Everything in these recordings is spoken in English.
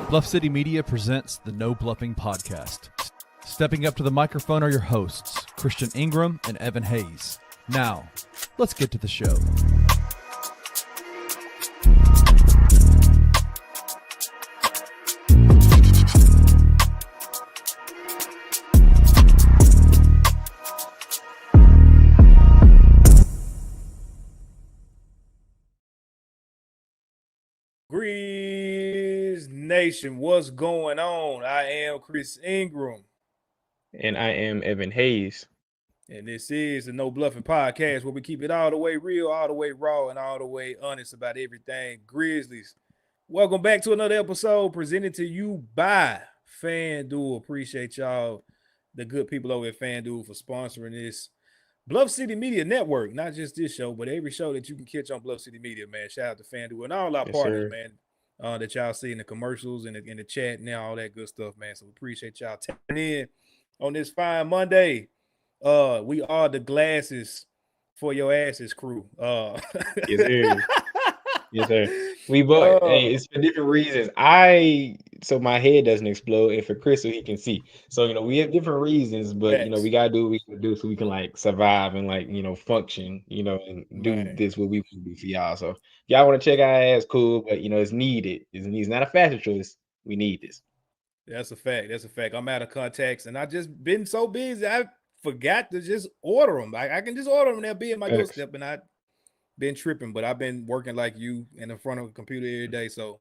Bluff City Media presents the No Bluffing Podcast. Stepping up to the microphone are your hosts, Christian Ingram and Evan Hayes. Now, let's get to the show. Grizz Nation, what's going on? I am Chris Ingram. And I am Evan Hayes. And this is the No Bluffing Podcast, where we keep it all the way real, all the way raw, and all the way honest about everything Grizzlies. Welcome back to another episode presented to you by FanDuel. Appreciate y'all, the good people over at FanDuel, for sponsoring this Bluff City Media Network. Not just this show, but every show that you can catch on Bluff City Media, man. Shout out to FanDuel and all our partners, man, that y'all see in the commercials and in the chat and all that good stuff, man. So we appreciate y'all tapping in on this fine Monday. We are the glasses for your asses crew. Yes, sir. Yes, sir. We both. Hey, it's for different reasons. So my head doesn't explode, and for Chris, so he can see. So we have different reasons, but we gotta do what we can do so we can survive and function, and do this what we can do for y'all. So if y'all want to check our ass, cool, but it's needed. It's not a fashion choice. We need this. That's a fact. That's a fact. I'm out of contacts, and I just been so busy, I forgot to just order them. I can just order them, and they'll be in my doorstep, and I been tripping, but I've been working like you in the front of a computer every day, so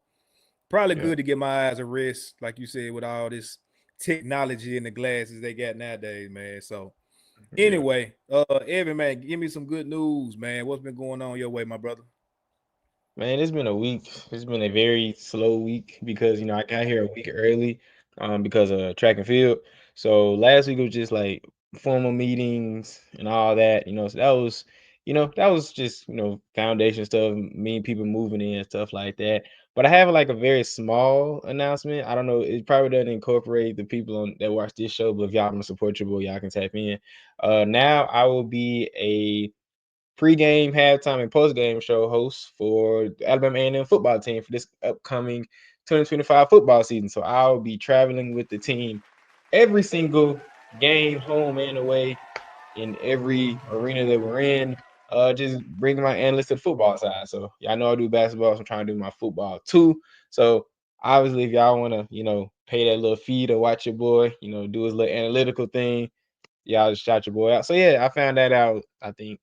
probably good to get my eyes a rest, like you said, with all this technology and the glasses they got nowadays, man. So anyway, Evan, man, give me some good news, man. What's been going on your way, my brother? Man, it's been a week. It's been a very slow week because I got here a week early because of track and field. So last week was just formal meetings and all that, so that was just foundation stuff, meeting people moving in and stuff like that. But I have a very small announcement. I don't know, it probably doesn't incorporate the people that watch this show, but if y'all want to support your boy, y'all can tap in. Now I will be a pre-game, halftime, and post-game show host for the Alabama A&M football team for this upcoming 2025 football season. So I'll be traveling with the team every single game, home and away, in every arena that we're in. Just bringing my analyst to the football side. So y'all know I do basketball, so I'm trying to do my football too. So obviously, if y'all want to, pay that little fee to watch your boy, do his little analytical thing, y'all just shout your boy out. So yeah, I found that out, I think,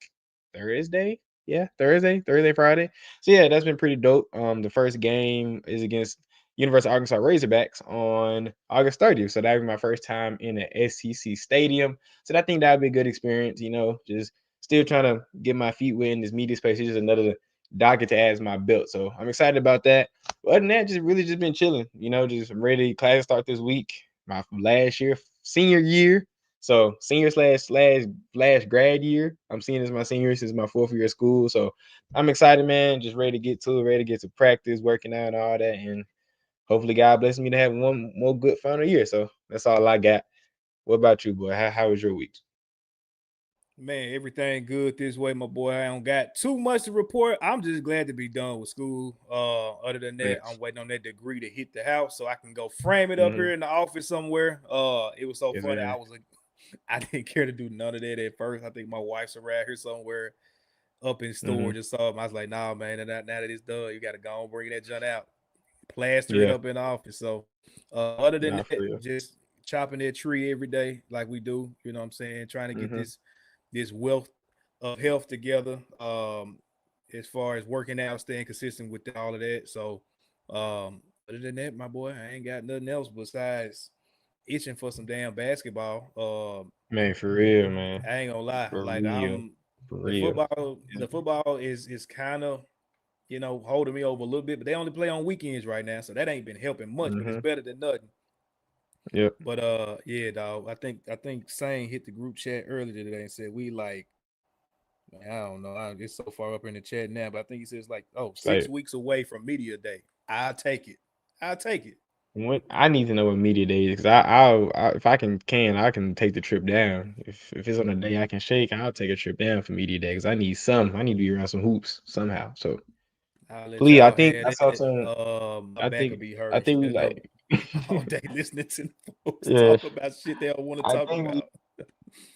Thursday, Friday. So yeah, that's been pretty dope. The first game is against University of Arkansas Razorbacks on August 30th. So that'll be my first time in an SEC stadium. So I think that'll be a good experience, just still trying to get my feet wet in this media space. It's just another docket to add to my belt. So I'm excited about that. But other than that, just been chilling, just I'm ready. Class start this week. My last year, senior year. So senior slash grad year. I'm seeing this my senior. This is my 4th year of school. So I'm excited, man. Just ready to get to it, ready to get to practice, working out and all that. And hopefully God bless me to have one more good final year. So that's all I got. What about you, boy? How was your week? Man, everything good this way, my boy. I don't got too much to report. I'm just glad to be done with school. Other than that, I'm waiting on that degree to hit the house so I can go frame it up here in the office somewhere. It was so funny. I didn't care to do none of that at first. I think my wife's around here somewhere up in storage or something. I was like, nah, man, now that it's done, you got to go and bring that junk out, plaster it up in the office. So other than that, just chopping that tree every day like we do, you know what I'm saying? Trying to get this wealth of health together as far as working out, staying consistent with all of that. So other than that, my boy, I ain't got nothing else besides itching for some damn basketball. Man, for real, man. I ain't gonna lie. The football is kind of, holding me over a little bit, but they only play on weekends right now, so that ain't been helping much, but it's better than nothing. Yep. But yeah, dog. I think Sane hit the group chat earlier today and said I don't know. It's so far up in the chat now, but I think he says 6 weeks away from media day. I'll take it. I need to know what media day is, because I if I can take the trip down. If it's on a day I can shake, I'll take a trip down for media day, because I need to be around some hoops somehow. So please, I think I saw some. I think we all day listening to folks Yeah, talk about shit they don't want to I talk think about.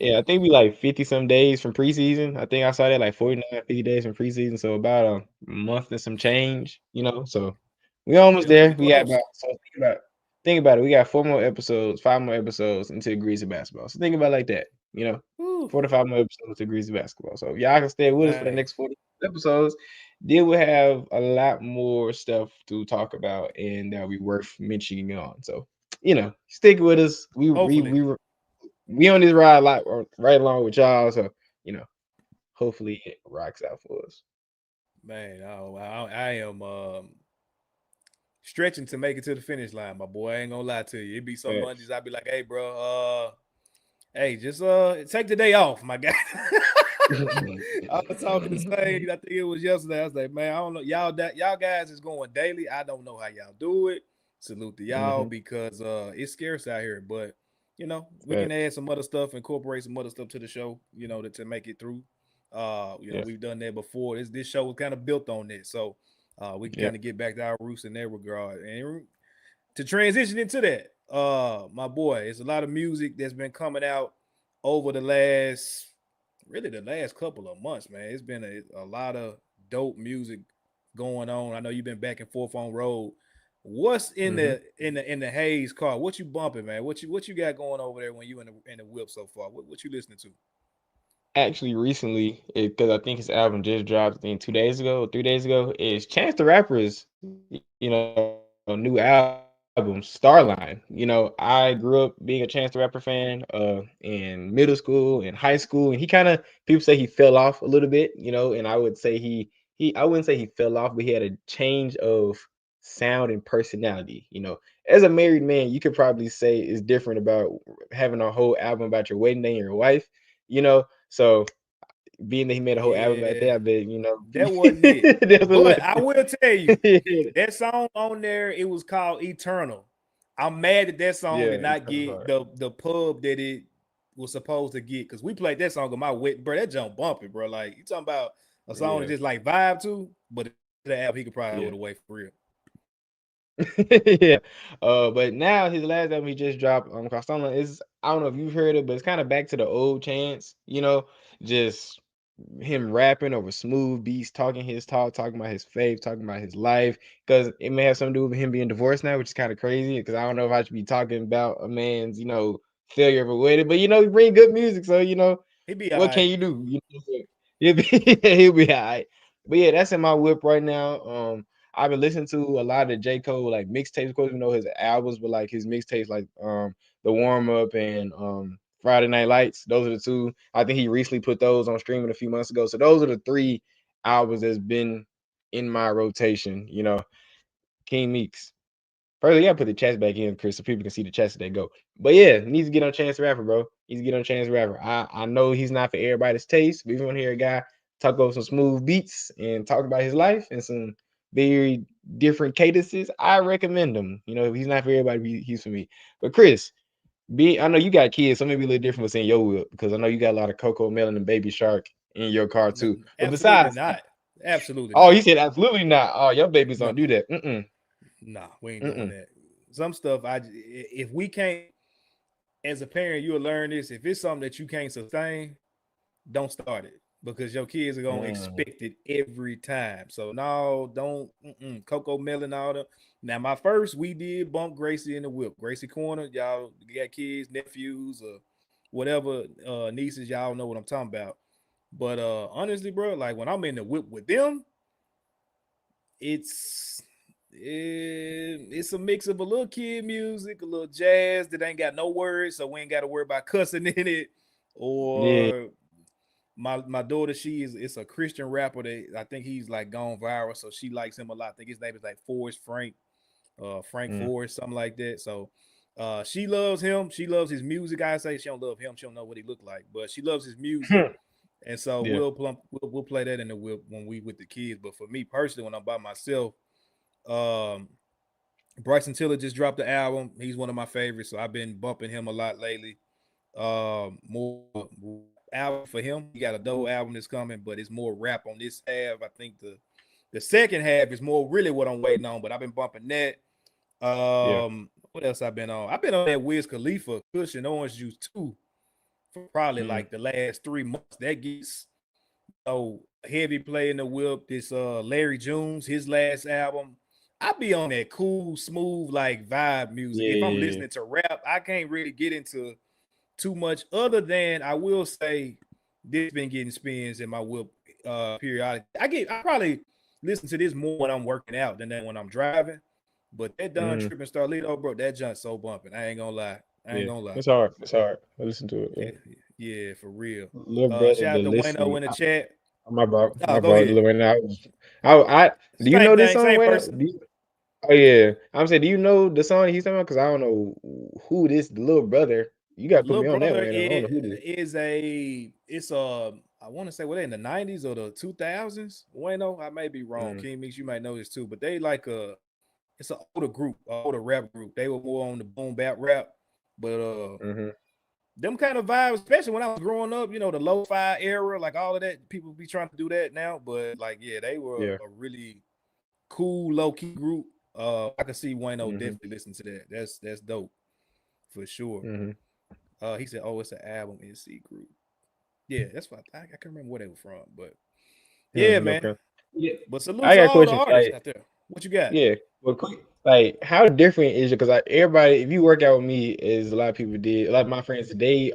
I think we like 50 some days from preseason. I think I saw that like 49, 50 days from preseason. So about a month and some change, So we almost Yeah, we there. We got close. think about it. We got 4 more episodes, 5 more episodes into Greasy basketball. So think about it like that. Woo. 4 to 5 more episodes to Greasy basketball. So if y'all can stay with us for the Man, next 40 episodes, then we'll have a lot more stuff to talk about and that'll be worth mentioning on. So, stick with us. hopefully. We on this ride like right along with y'all, so hopefully it rocks out for us. Man, I am stretching to make it to the finish line, my boy. I ain't gonna lie to you. It'd be some Mondays I'd be like, hey, bro, hey, just take the day off, my guy. I was talking to Slade. I think it was yesterday. I was like, man, I don't know. Y'all guys is going daily. I don't know how y'all do it. Salute to y'all Mm-hmm. because it's scarce out here. But we But can add some other stuff, incorporate some other stuff to the show, to make it through. yeah, We've done that before. This show was kind of built on this. So we can yeah, kind of get back to our roots in that regard. And to transition into that, my boy, it's a lot of music that's been coming out over the last couple of months, man. It's been a lot of dope music going on. I know you've been back and forth on road. What's in mm-hmm. the Hayes car? What you bumping, man? What you got going over there when you in the whip so far? What you listening to? Actually, recently, because I think his album just dropped, I think 2 days ago, 3 days ago, is Chance the Rapper's, new album, Starline. I grew up being a Chance the Rapper fan, in middle school and high school, and he kind of people say he fell off a little bit, and I would say I wouldn't say he fell off, but he had a change of sound and personality. As a married man, you could probably say it's different about having a whole album about your wedding day and your wife, so being that he made a whole album about Yeah, that, but that wasn't it. there's a But little I will tell you, that song on there, it was called Eternal. I'm mad that song yeah, did it's not kind of get hard. the pub that it was supposed to get, because we played that song on my wet, bro. That jump bumping, bro. Like, you talking about a song that Yeah, just like vibe to, but the app he could probably hold yeah. away for real. Yeah. But now his last album he just dropped, Costana is I don't know if you've heard it, but it's kind of back to the old Chance, just him rapping over smooth beats, talking his talk, talking about his faith, talking about his life. Because it may have something to do with him being divorced now, which is kind of crazy. Because I don't know if I should be talking about a man's, failure of a wedding, but he bring good music, so He be all what right. can you do? So he'll be he'll be all right. But yeah, that's in my whip right now. I've been listening to a lot of the J. Cole like mixtapes. Of course, we know his albums, but like his mixtapes, like the warm up and Friday Night Lights. Those are the two. I think he recently put those on streaming a few months ago. So those are the three albums that's been in my rotation. King Meeks. First, you gotta put the chest back in, Chris, so people can see the chest that go. But yeah, he needs to get on Chance the Rapper, bro. He needs to get on Chance the Rapper. I know he's not for everybody's taste, but if you want to hear a guy talk over some smooth beats and talk about his life and some very different cadences, I recommend him. If he's not for everybody, he's for me. But Chris, I know you got kids, so maybe a little different what's in your whip because I know you got a lot of Coco Melon and Baby Shark in your car No, too. But absolutely besides, not. Absolutely oh, he not. said absolutely not. Oh, your babies No, don't do that. Mm-mm. nah, we ain't doing Mm-mm. that. Some stuff if we can't, as a parent, you'll learn this. If it's something that you can't sustain, don't start it, because your kids are gonna Mm. expect it every time. So no, don't. Coco Melon, all them. Now, my first, we did bump Gracie in the whip. Gracie Corner, y'all got kids, nephews, or whatever, nieces, y'all know what I'm talking about. But honestly, bro, like when I'm in the whip with them, it's it's a mix of a little kid music, a little jazz that ain't got no words, so we ain't got to worry about cussing in it. Yeah. Or my daughter, it's a Christian rapper that I think he's like gone viral, so she likes him a lot. I think his name is like Forrest Frank, Frank Mm. Forrest, something like that. So she loves him. She loves his music. I say she don't love him. She don't know what he looked like, but she loves his music. And so Yeah. we'll play that in the whip when we with the kids. But for me personally, when I'm by myself, um, Bryson Tiller just dropped the album. He's one of my favorites, so I've been bumping him a lot lately. More album for him. He got a double album that's coming, but it's more rap on this half. I think the second half is more really what I'm waiting on, but I've been bumping that. Yeah. What else I've been on? I've been on that Wiz Khalifa Cushion Orange Juice 2 for probably like the last 3 months. That gets heavy play in the whip. This Larry Jones, his last album. I be on that cool, smooth, like vibe music. If I'm listening to rap, I can't really get into too much other than I will say this been getting spins in my whip periodically. I probably listen to this more when I'm working out than when I'm driving. But that Don Trippin' Starlito, bro, that junk's so bumping. I ain't gonna lie. It's hard. It's hard. I listen to it. Yeah, for real. Little brother, Shout out to Wayno in the chat. My bro, Go ahead. Do you know this song? Same person. Oh yeah, I'm saying, do you know the song he's talking about? Because I don't know who this little brother. You got to put me on that one. I don't know who this is. I want to say they in the 90s or the 2000s. Wayno, I may be wrong. King Mix, you might know this too, but they like it's an older group, older rap group. They were more on the boom bap rap, but them kind of vibes, especially when I was growing up, the lo-fi era, like all of that. People be trying to do that now, but like they were a really cool low-key group. I can see Wayno definitely listen to that. That's dope for sure. He said, "Oh, it's an album NC group." Yeah, that's what I can remember where they were from, but man. Okay. Yeah, but salute to all the artists out there. What you got? Yeah, well, quick, like how different is it? Because everybody, if you work out with me, as a lot of people did, a lot of my friends today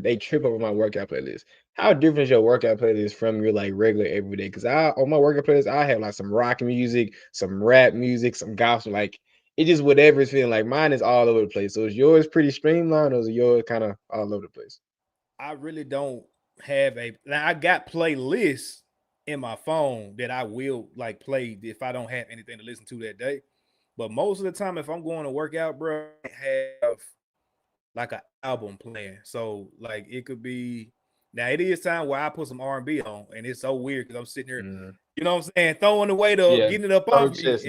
they trip over my workout playlist. How different is your workout playlist from your like regular everyday? Because on my workout playlist, I have like some rock music, some rap music, some gospel, like it just whatever it's feeling like. Mine is all over the place. So is yours pretty streamlined, or is yours kind of all over the place? I really don't have I got playlists in my phone that I will like play if I don't have anything to listen to that day. But most of the time, if I'm going to work out, bro, I have like an album playing. So like it could be now it is time where I put some R&B on, and it's so weird because I'm sitting here, you know what I'm saying, throwing the weight up, getting it up off me. And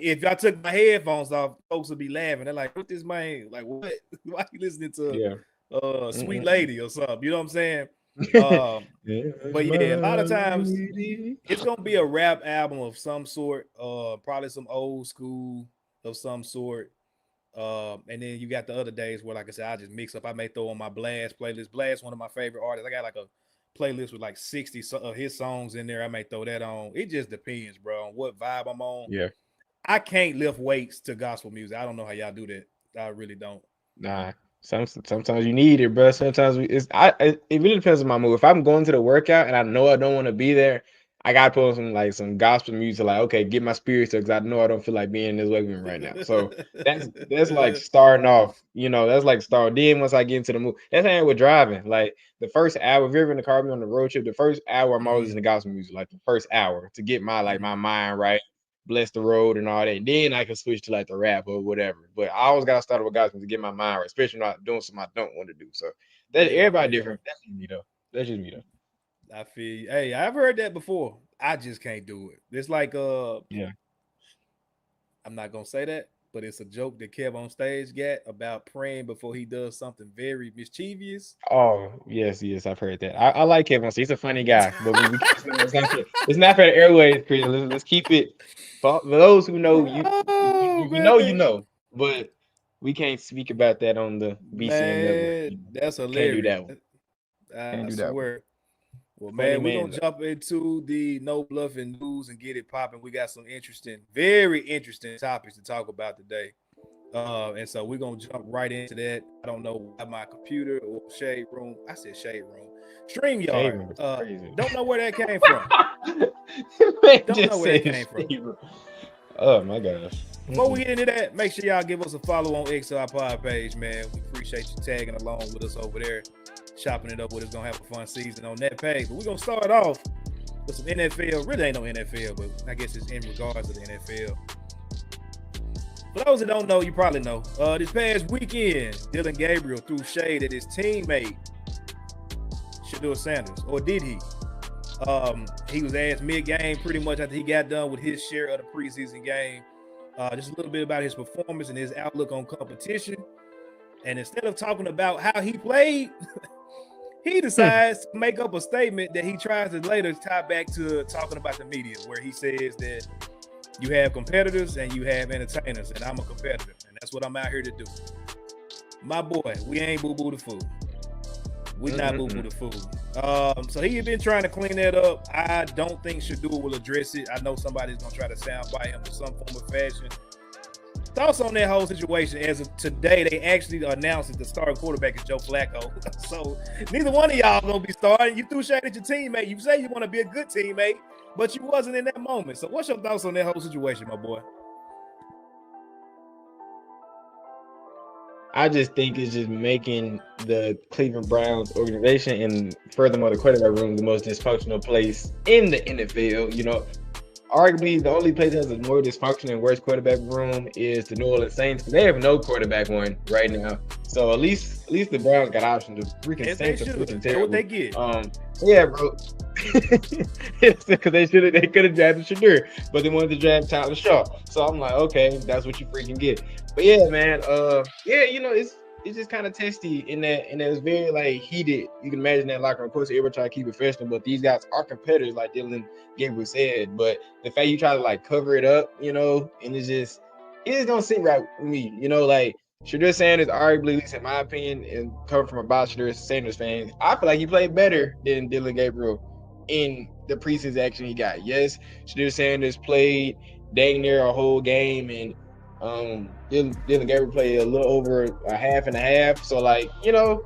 if I took my headphones off, folks would be laughing. They're like, "What this man? Like what? Why you listening to Sweet Lady or something?" You know what I'm saying? But a lot of times it's gonna be a rap album of some sort, probably some old school of some sort. And then you got the other days where, like I said, I just mix up. I may throw on my Blast playlist. Blast, one of my favorite artists. I got like a playlist with like 60 of his songs in there. I may throw that on. It just depends, bro, on what vibe I'm on. Yeah, I can't lift weights to gospel music. I don't know how y'all do that. I really don't. Nah. Sometimes you need it, bro. Sometimes it really depends on my mood. If I'm going to the workout and I know I don't want to be there, I gotta put on some gospel music, like okay, get my spirits up, because I know I don't feel like being in this weight room right now. So that's like starting off, that's like start. Then once I get into the mood, that's how I am with driving. Like the first hour, if you're ever in the car on the road trip, the first hour I'm always in the gospel music, like the first hour to get my my mind right. Bless the road and all that. Then I can switch to like the rap or whatever. But I always gotta start with gospel to get my mind right, especially not doing something I don't want to do. So everybody different. That's just me though. I feel you. Hey, I've heard that before. I just can't do it. It's like I'm not gonna say that, but it's a joke that Kev on stage got about praying before he does something very mischievous. Oh, yes, I've heard that. I like Kevin. He's a funny guy, but it's not for the airways, Chris. Let's keep it for those who know you know, but we can't speak about that on the BCM level. That's hilarious. Can't do that one. I swear. Well, man, we're going to jump into the No Bluffin news and get it popping. We got some very interesting topics to talk about today. And so we're going to jump right into that. I don't know why my computer or Shade Room. I said Shade Room. StreamYard. Don't know where that came from. Don't know where that came from. Oh, my gosh. Before we get into that, make sure y'all give us a follow on XR Pod page, man. We appreciate you tagging along with us over there. Chopping it up with us, gonna have a fun season on that page. But we're gonna start off with some NFL. Really ain't no NFL, but I guess it's in regards to the NFL. For those that don't know, you probably know. This past weekend, Dillon Gabriel threw shade at his teammate, Shedeur Sanders, or did he? He was asked mid-game, pretty much after he got done with his share of the preseason game, just a little bit about his performance and his outlook on competition. And instead of talking about how he played, he decides to make up a statement that he tries to later tie back to talking about the media, where he says that You have competitors and you have entertainers, and I'm a competitor, and that's what I'm out here to do. My boy, we ain't boo-boo the fool. We not boo-boo the fool. So he had been trying to clean that up. I don't think Shedeur will address it. I know somebody's going to try to soundbite him in some form of fashion. Thoughts on that whole situation? As of today, they actually announced that the starting quarterback is Joe Flacco. So neither one of y'all gonna be starting. You threw shade at your teammate. You say you want to be a good teammate, but you wasn't in that moment. So what's your thoughts on that whole situation, my boy? I just think it's just making the Cleveland Browns organization and furthermore the quarterback room the most dysfunctional place in the NFL. You know, arguably the only place that has a more dysfunctional and worse quarterback room is the New Orleans Saints, because they have no quarterback one right now. So at least the Browns got options. The freaking Saints are freaking terrible. What they get? Yeah, bro. Because they could have drafted Shedeur, but they wanted to draft Tyler Shaw. So I'm like, okay, that's what you freaking get. But yeah, man, you know, it's just kind of testy in that it's very like heated. You can imagine that locker room. Of course, everybody try to keep it professional, but these guys are competitors, like Dillon Gabriel said. But the fact you try to like cover it up, you know, and it just don't sit right with me. You know, like Shedeur Sanders, arguably, at least in my opinion, and coming from a biased Shedeur Sanders fan, I feel like he played better than Dillon Gabriel in the preseason action he got. Yes, Shedeur Sanders played dang near a whole game, and Dillon Gabriel played a little over a half and a half. So, like, you know,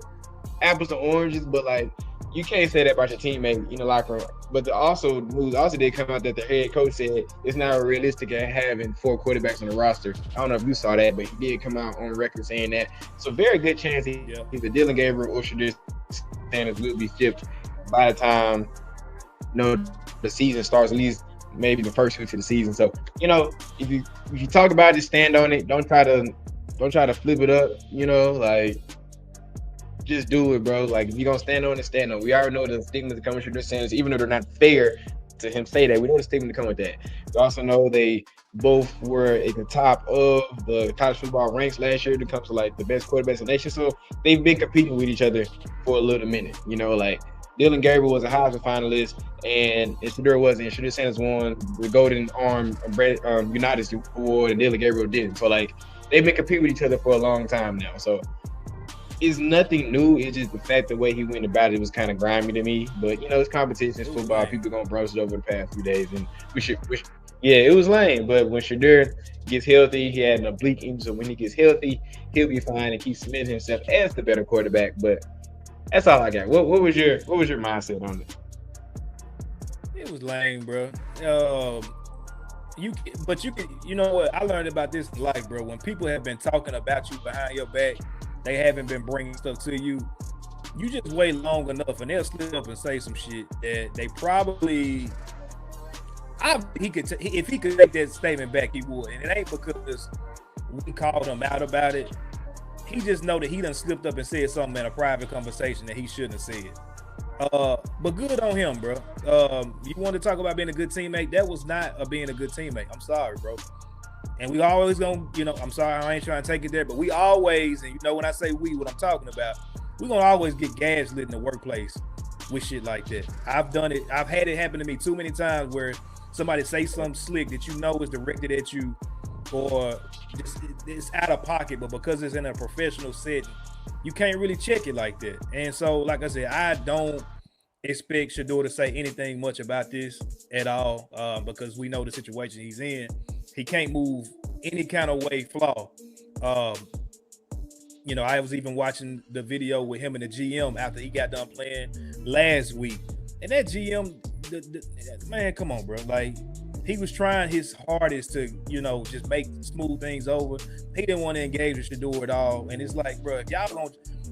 apples to oranges, but like, you can't say that about your teammate in the locker room. But the news also did come out that the head coach said it's not realistic at having 4 quarterbacks on the roster. I don't know if you saw that, but he did come out on record saying that. So very good chance either Dillon Gabriel or Shedeur Sanders will be shipped by the time, you know, the season starts, at least maybe the first week of the season. So, you know, if you talk about it, stand on it. Don't try to flip it up, you know, like, just do it, bro. Like, if you're gonna stand on it, stand on it. We already know the stigma that comes with Shedeur Sanders, even though they're not fair to him say that. We know the stigma that comes with that. We also know they both were at the top of the college football ranks last year when it comes to like the best quarterbacks in the nation. So they've been competing with each other for a little minute. You know, like Dillon Gabriel was a Heisman finalist, and Shedeur wasn't. Shedeur Sanders won the Golden Arm United Award, and Dillon Gabriel didn't. So like, they've been competing with each other for a long time now. So it's nothing new. It's just the fact the way he went about it was kind of grimy to me. But you know, it's competition, it's football. People gonna brush it over the past few days, and it was lame. But when Shedeur gets healthy, he had an oblique injury. So when he gets healthy, he'll be fine and keep cementing himself as the better quarterback. But that's all I got. What was your mindset on it? It was lame, bro. You know what? I learned about this in life, bro. When people have been talking about you behind your back, they haven't been bringing stuff to you. You just wait long enough, and they'll slip up and say some shit that they probably. If he could take that statement back, he would, and it ain't because we called him out about it. He just know that he done slipped up and said something in a private conversation that he shouldn't have said. But good on him, bro. You want to talk about being a good teammate? That was not being a good teammate. I'm sorry, bro. And we always gonna, you know, I'm sorry, I ain't trying to take it there, but we always, and you know when I say we, what I'm talking about, we're gonna always get gaslit in the workplace with shit like that. I've done it. I've had it happen to me too many times where somebody say something slick that you know is directed at you, or just it's out of pocket, but because it's in a professional setting, you can't really check it like that. And so, like I said, I don't expect Shedeur to say anything much about this at all, because we know the situation he's in. He can't move any kind of way flaw. You know, I was even watching the video with him and the GM after he got done playing last week. And that GM, man, come on, bro. Like, he was trying his hardest to, you know, just make smooth things over. He didn't want to engage with Shedeur at all. And it's like, bro,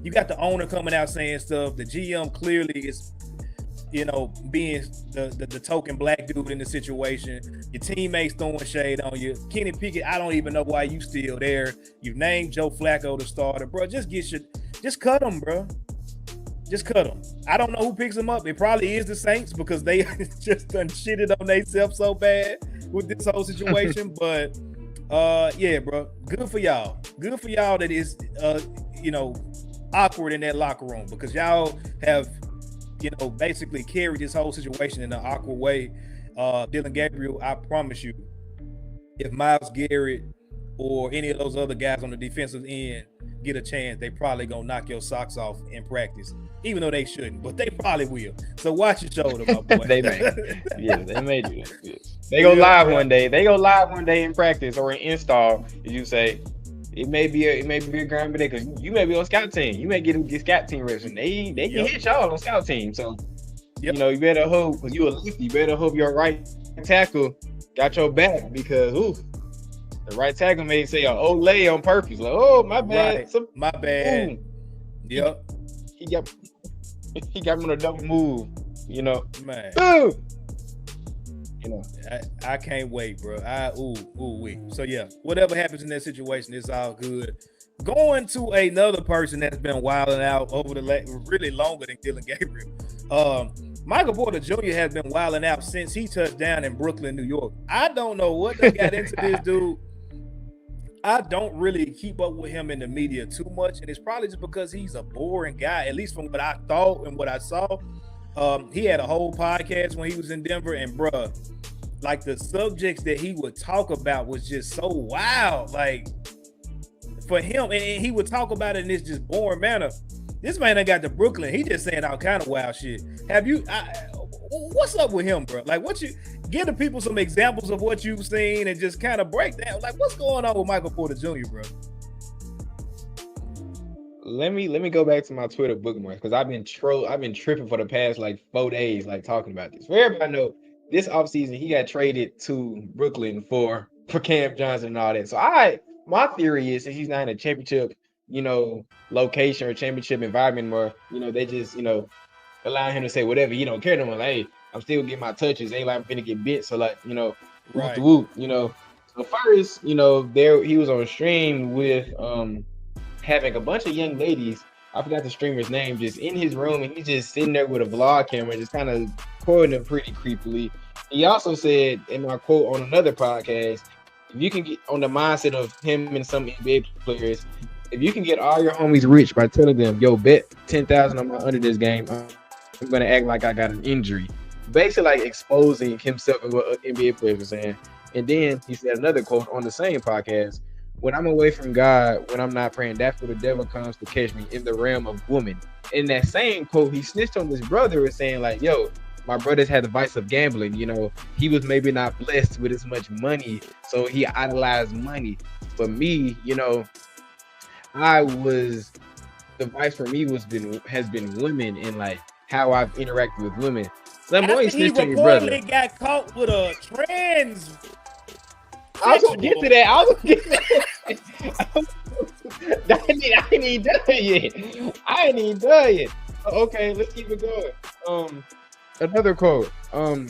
you got the owner coming out saying stuff. The GM clearly is, you know, being the token black dude in the situation. Your teammates throwing shade on you. Kenny Pickett, I don't even know why you still there. You named Joe Flacco the starter, bro. Just cut him, bro. Just cut him. I don't know who picks him up. It probably is the Saints because they just done shitted on themselves so bad with this whole situation. But yeah, bro. Good for y'all. Good for y'all that is you know, awkward in that locker room, because y'all have, you know, basically carried this whole situation in an awkward way. Dillon Gabriel, I promise you, if Myles Garrett or any of those other guys on the defensive end get a chance, they probably gonna knock your socks off in practice, even though they shouldn't, but they probably will. So watch your shoulder, my boy. They may. Yeah, they may do that. Yes. They go live one day. They go live one day in practice or in install. You say it may be a grind day because you may be on scout team. You may get scout team reps, and they can hit y'all on scout team. So you know you better hope, because you a lefty. You better hope your right tackle got your back, because the right tackle may say an Olay on purpose. Like, oh, my bad. Right. My bad. Boom. Yep. He got me on a double move, you know. Man. Boom. You know. I can't wait, bro. So yeah, whatever happens in that situation, it's all good. Going to another person that's been wilding out over really longer than Dillon Gabriel. Michael Porter Jr. has been wilding out since he touched down in Brooklyn, New York. I don't know what they got into this dude. I don't really keep up with him in the media too much, and it's probably just because he's a boring guy, at least from what I thought and what I saw. He had a whole podcast when he was in Denver, and bruh, like the subjects that he would talk about was just so wild. Like for him, and he would talk about it in this just boring manner. This man done got to Brooklyn. He just saying all kind of wild shit. What's up with him, bro? Like, give the people some examples of what you've seen and just kind of break down. Like, what's going on with Michael Porter Jr., bro? Let me go back to my Twitter bookmarks, because I've been tripping for the past like 4 days, like talking about this. For everybody know, this offseason he got traded to Brooklyn for Cam Johnson and all that. So my theory is that he's not in a championship, location or championship environment where, they just, allowing him to say whatever. He don't care no more. Like, hey, I'm still getting my touches. Ain't like I'm finna get bit. So like, right. whoop. So first, there he was on a stream with having a bunch of young ladies. I forgot the streamer's name, just in his room, and he's just sitting there with a vlog camera, just kind of quoting them pretty creepily. He also said, in my quote on another podcast, if you can get on the mindset of him and some NBA players, if you can get all your homies rich by telling them, yo, bet 10,000 on my under this game, I'm gonna act like I got an injury. Basically, like exposing himself and what NBA players are saying. And then he said another quote on the same podcast: when I'm away from God, when I'm not praying, that's where the devil comes to catch me, in the realm of woman. In that same quote, he snitched on his brother and saying like, yo, my brother's had the vice of gambling. He was maybe not blessed with as much money, so he idolized money. For me, the vice for me has been women, and like how I've interacted with women. So I'm always snitched on your brother. He got caught with a trans. I was gonna get to that. I ain't even done yet. Okay, let's keep it going. Another quote.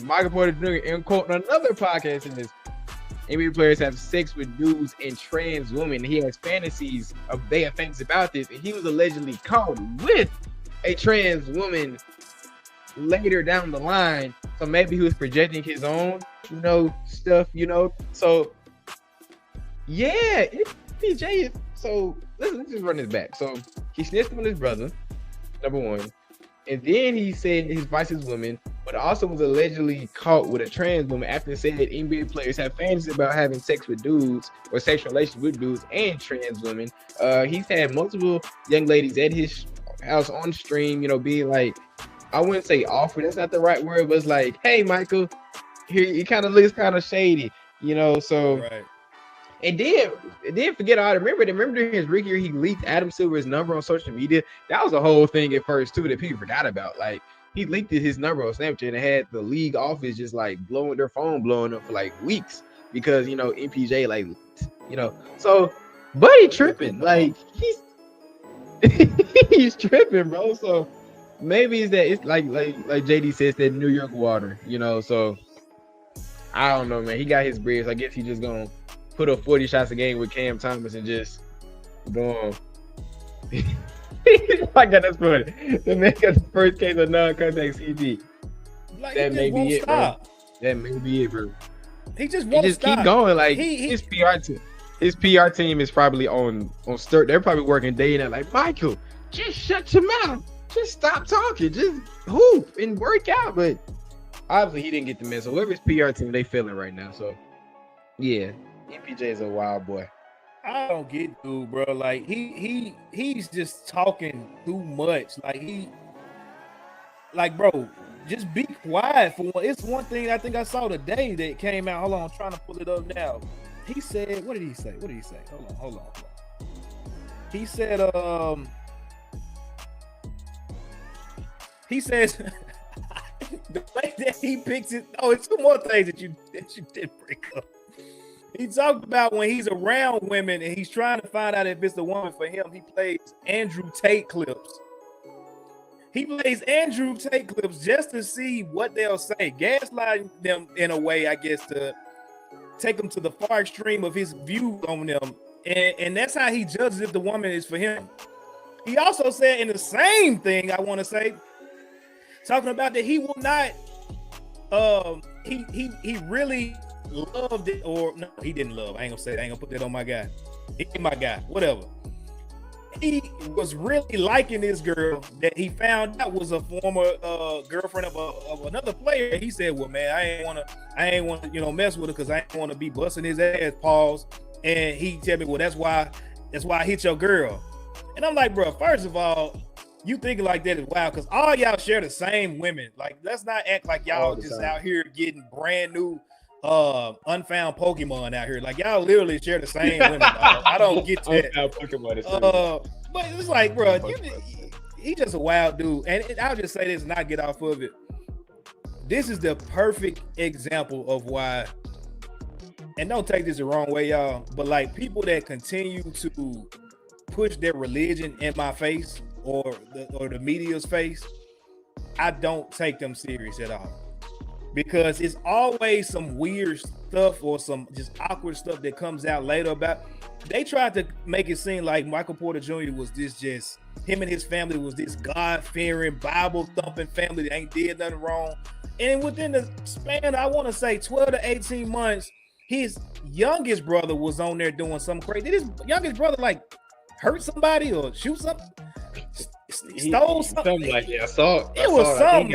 Michael Porter Jr. quote on another podcast in this: NBA players have sex with dudes and trans women. He has fantasies. They have fantasies about this, and he was allegedly caught with a trans woman later down the line. So maybe he was projecting his own, stuff. So yeah, MPJ is. So let's just run this back. So he snitched on his brother, number one. And then he said his vice is women, but also was allegedly caught with a trans woman after he said that NBA players have fantasies about having sex with dudes or sexual relations with dudes and trans women. He's had multiple young ladies at his house on stream, being like, I wouldn't say offer, that's not the right word, but it's like, hey, Michael, here, he kind of looks kind of shady, so. Right. And then forget all. Remember during his rookie year, he leaked Adam Silver's number on social media. That was a whole thing at first too that people forgot about. Like, he leaked his number on Snapchat and had the league office just like their phone blowing up for like weeks because MPJ like, So, Buddy tripping, like he's tripping, bro. So maybe it's like JD says, that New York water, So I don't know, man. He got his bread. So I guess he just gonna put up 40 shots a game with Cam Thomas and just boom. I got that's funny. The man got the first case of non-contact CT. Like, that may be it, bro. That may be it, bro. He just won't stop. Keep going. Like his PR team is probably on stir. They're probably working day and night. Like, Michael, just shut your mouth. Just stop talking. Just hoop and work out. But obviously he didn't get the mess. So whoever's PR team, they feeling right now. So yeah. MPJ is a wild boy. I don't get dude, bro. Like he's just talking too much. Like bro, just be quiet for one. It's one thing I think I saw today that came out. Hold on, I'm trying to pull it up now. He said, what did he say? Hold on. He said, he says the way that he picks it. Oh, it's two more things that you did bring up. He talked about when he's around women and he's trying to find out if it's the woman for him. He plays Andrew Tate clips. He plays Andrew Tate clips just to see what they'll say, gaslighting them in a way, I guess, to take them to the far extreme of his view on them. And that's how he judges if the woman is for him. He also said in the same thing, I want to say, talking about that he will not, he really loved it, or no, he didn't love. I ain't gonna say that. I ain't gonna put that on my guy. He ain't my guy, whatever. He was really liking this girl that he found out was a former girlfriend of another player. He said, "Well, man, I ain't want to, mess with her because I ain't want to be busting his ass." Pause. And he tell me, "Well, that's why I hit your girl." And I'm like, bro, first of all, you thinking like that is wild because all y'all share the same women. Like, let's not act like y'all just out here getting brand new unfound Pokemon out here. Like, y'all literally share the same women. I don't get that. But it's like, bro, he just a wild dude. And I'll just say this and I'll get off of it. This is the perfect example of why, and don't take this the wrong way, y'all, but like people that continue to push their religion in my face or the media's face, I don't take them serious at all. Because it's always some weird stuff or some just awkward stuff that comes out later about. They tried to make it seem like Michael Porter Jr. was just him and his family was this God-fearing, Bible-thumping family that ain't did nothing wrong. And within the span, I want to say 12 to 18 months, his youngest brother was on there doing something crazy. Did his youngest brother like hurt somebody or shoot something? Stole something like that. I saw it was something.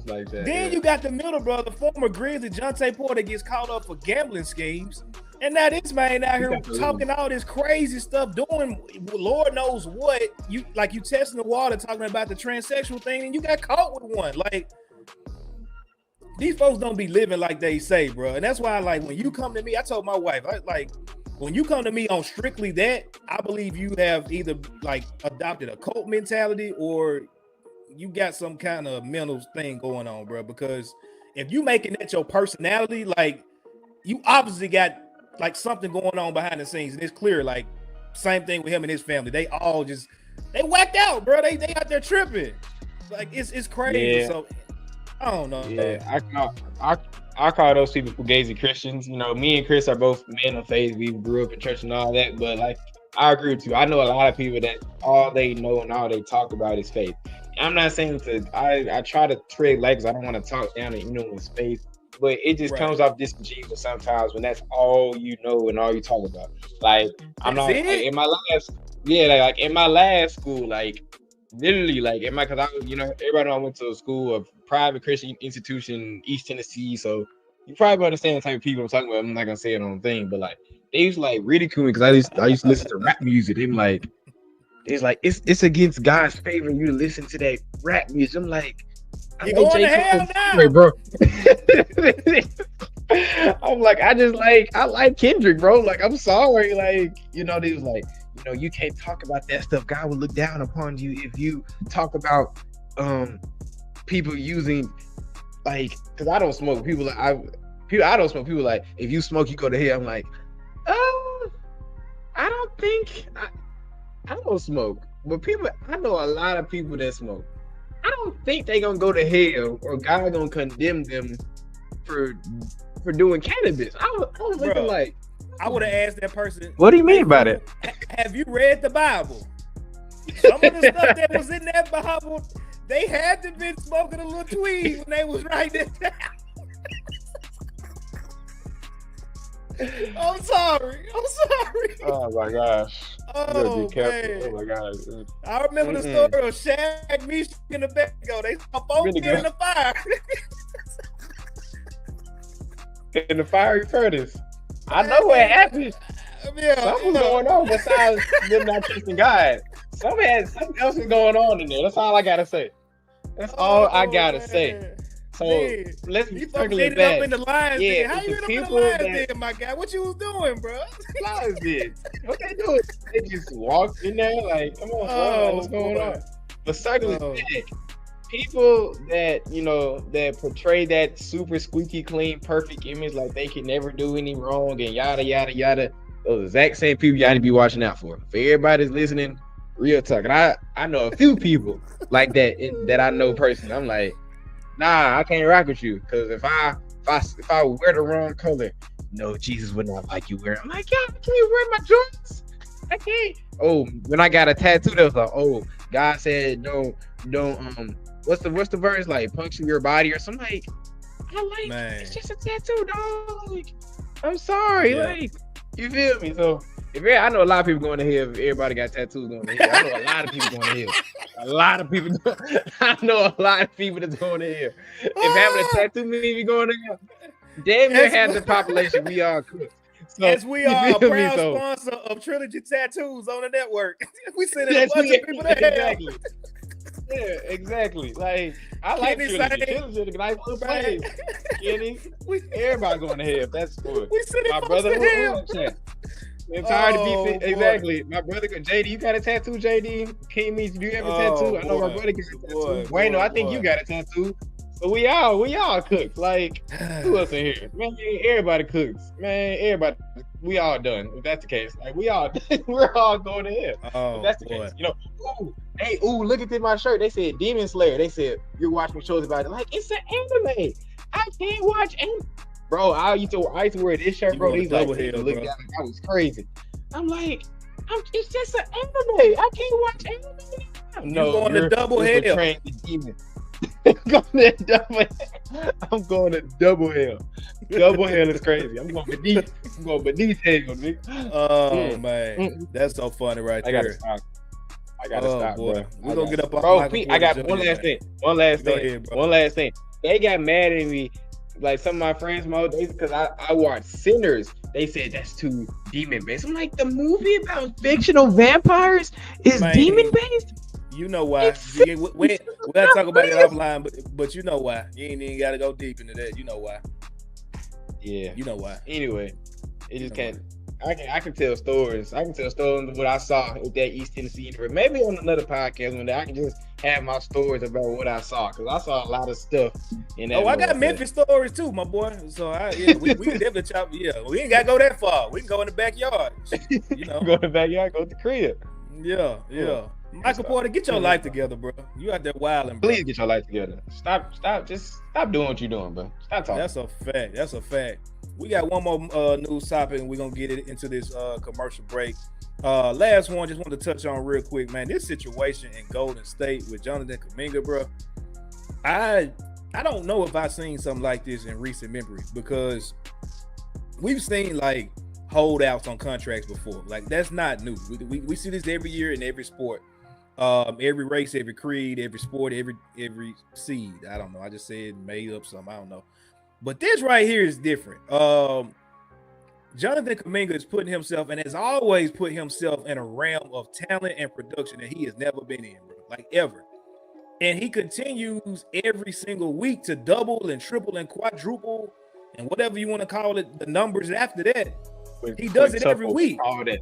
Like that. Then you got the middle brother, former Grizz, Jonte Porter, gets caught up for gambling schemes. And now this man out here talking all this crazy stuff, doing Lord knows what. You testing the water, talking about the transsexual thing, and you got caught with one. Like, these folks don't be living like they say, bro. And that's why, like, when you come to me, I told my wife, when you come to me on strictly that, I believe you have either like adopted a cult mentality or you got some kind of mental thing going on, bro. Because if you making that your personality, like, you obviously got like something going on behind the scenes, and it's clear. Like, same thing with him and his family. They all they whacked out, bro. They out there tripping. Like, it's crazy. Yeah. So I don't know. Yeah, I call those people fugazi Christians. Me and Chris are both men of faith. We grew up in church and all that. But like, I agree with you. I know a lot of people that all they know and all they talk about is faith. I'm not saying I try to tread lightly because I don't want to talk down to anyone's faith. But it just comes off disingenuous sometimes when that's all you know and all you talk about. Like, I'm not like, in my last, like in my last school, like literally, like in my, because I, everybody know I went to a school, a private Christian institution, East Tennessee. So you probably understand the type of people I'm talking about. I'm not gonna say it on the thing, but like they used to like ridicule me because I used to listen to rap music. They were like, it's against God's favor you to listen to that rap music. I'm like, you going to hell now, wait, bro. I'm like, I like Kendrick, bro. Like, I'm sorry. Like, they was like, you can't talk about that stuff. God will look down upon you if you talk about people using, like, because I don't smoke. I don't smoke. People like, if you smoke, you go to hell. I'm like, I don't think I don't smoke, but I know a lot of people that smoke. I don't think they gonna go to hell or God gonna condemn them for doing cannabis. I was looking like, I would have asked that person, what do you mean by that? Have you read the Bible? Some of the stuff that was in that Bible, they had to been smoking a little tweed when they was writing it down. I'm sorry. Oh my gosh. Oh, man. Oh my gosh. I remember the story of Shaq, Misha, and the Becko. They saw both in the fire. In the fiery furnace. I know what happened. Yeah, Something's going on besides them not trusting God. Something else is going on in there. That's all I gotta say. That's all I gotta say. So let's circle it back. Up in the Lions yeah, How you the end up in the people Lions Den, my guy? What you was doing, bro? Lions did. What they doing? They just walked in there like, come on, bro, what's going on? But circle it back. People that, that portray that super squeaky clean, perfect image, like they can never do any wrong and yada, yada, yada. Those exact same people y'all need to be watching out for. For everybody's listening, real talk. And I know a few people like that that I know personally. I'm like, nah, I can't rock with you. Because if I wear the wrong color, no, Jesus would not like you wearing. I'm like, yeah, I can't wear my joints. I can't. Oh, when I got a tattoo, that was like, oh, God said don't what's the verse, like puncture your body or something? Like, it's just a tattoo, dog. Like, I'm sorry, like, you feel me? So I know a lot of people going to hell. If everybody got tattoos going to hell. I know a lot of people going to hell. A lot of people. I know a lot of people that's going to hell. If having a tattoo means you going to hell, damn near half the population, we all cooked. So, yes, we are a proud sponsor of Trilogy Tattoos on the network. We send a bunch of people to hell. Yeah, exactly. Like, I like Trilogy. Trilogy is a nice little place. Kenny, everybody going to hell. That's good. We send my brother to hell. I'm tired of being exactly. My brother, JD, you got a tattoo, JD? Kimmy, do you have a tattoo? I know my brother got a tattoo. Wayno, I think you got a tattoo. So we all cooked. Like, who else in here? Man, everybody cooks. Man, everybody. We all done. If that's the case, like we're all going to hell. If that's the case, look at my shirt. They said Demon Slayer. They said you're watching shows about it. Like, it's an anime. I can't watch anime. Bro, I used to wear this shirt, bro. These like look at me. I was crazy. I'm like, it's just an anime. I can't watch anime. No, you're going to double hell. Train the demon. I'm going to double hell. Double hell is crazy. I'm going beneath hell, nigga. Oh man, that's so funny right there. I gotta stop, bro. We're gonna get up on bro. I got one last thing. They got mad at me, like some of my friends, because I watched Sinners. They said that's too demon based. I'm like, the movie about fictional vampires is demon based. You know why? We gotta talk about it offline, but you know why. You ain't even gotta go deep into that. You know why. Yeah. You know why. Anyway, it just can't. I can tell stories. I can tell stories of what I saw with that East Tennessee University. Maybe on another podcast one day I can just have my stories about what I saw, because I saw a lot of stuff in that. I got Memphis stories too, my boy. So we can definitely chop. Yeah, we ain't gotta go that far. We can go in the backyard. You know, go in the backyard, go to the crib. Yeah. Michael Porter, get your life together, bro. You out there wilding, bro. Please get your life together. Stop doing what you're doing, bro. Stop talking. That's a fact. We got one more news topic, and we're gonna get it into this commercial break. Last one, just wanted to touch on real quick, man. This situation in Golden State with Jonathan Kuminga, bro. I don't know if I've seen something like this in recent memory, because we've seen like holdouts on contracts before. Like, that's not new. We see this every year in every sport. Every race, every creed, every sport, every seed. I don't know. I just said made up something. I don't know. But this right here is different. Jonathan Kuminga is putting himself, and has always put himself, in a realm of talent and production that he has never been in, bro. Like, ever. And he continues every single week to double and triple and quadruple and whatever you want to call it, the numbers after that. He does it every week. All that.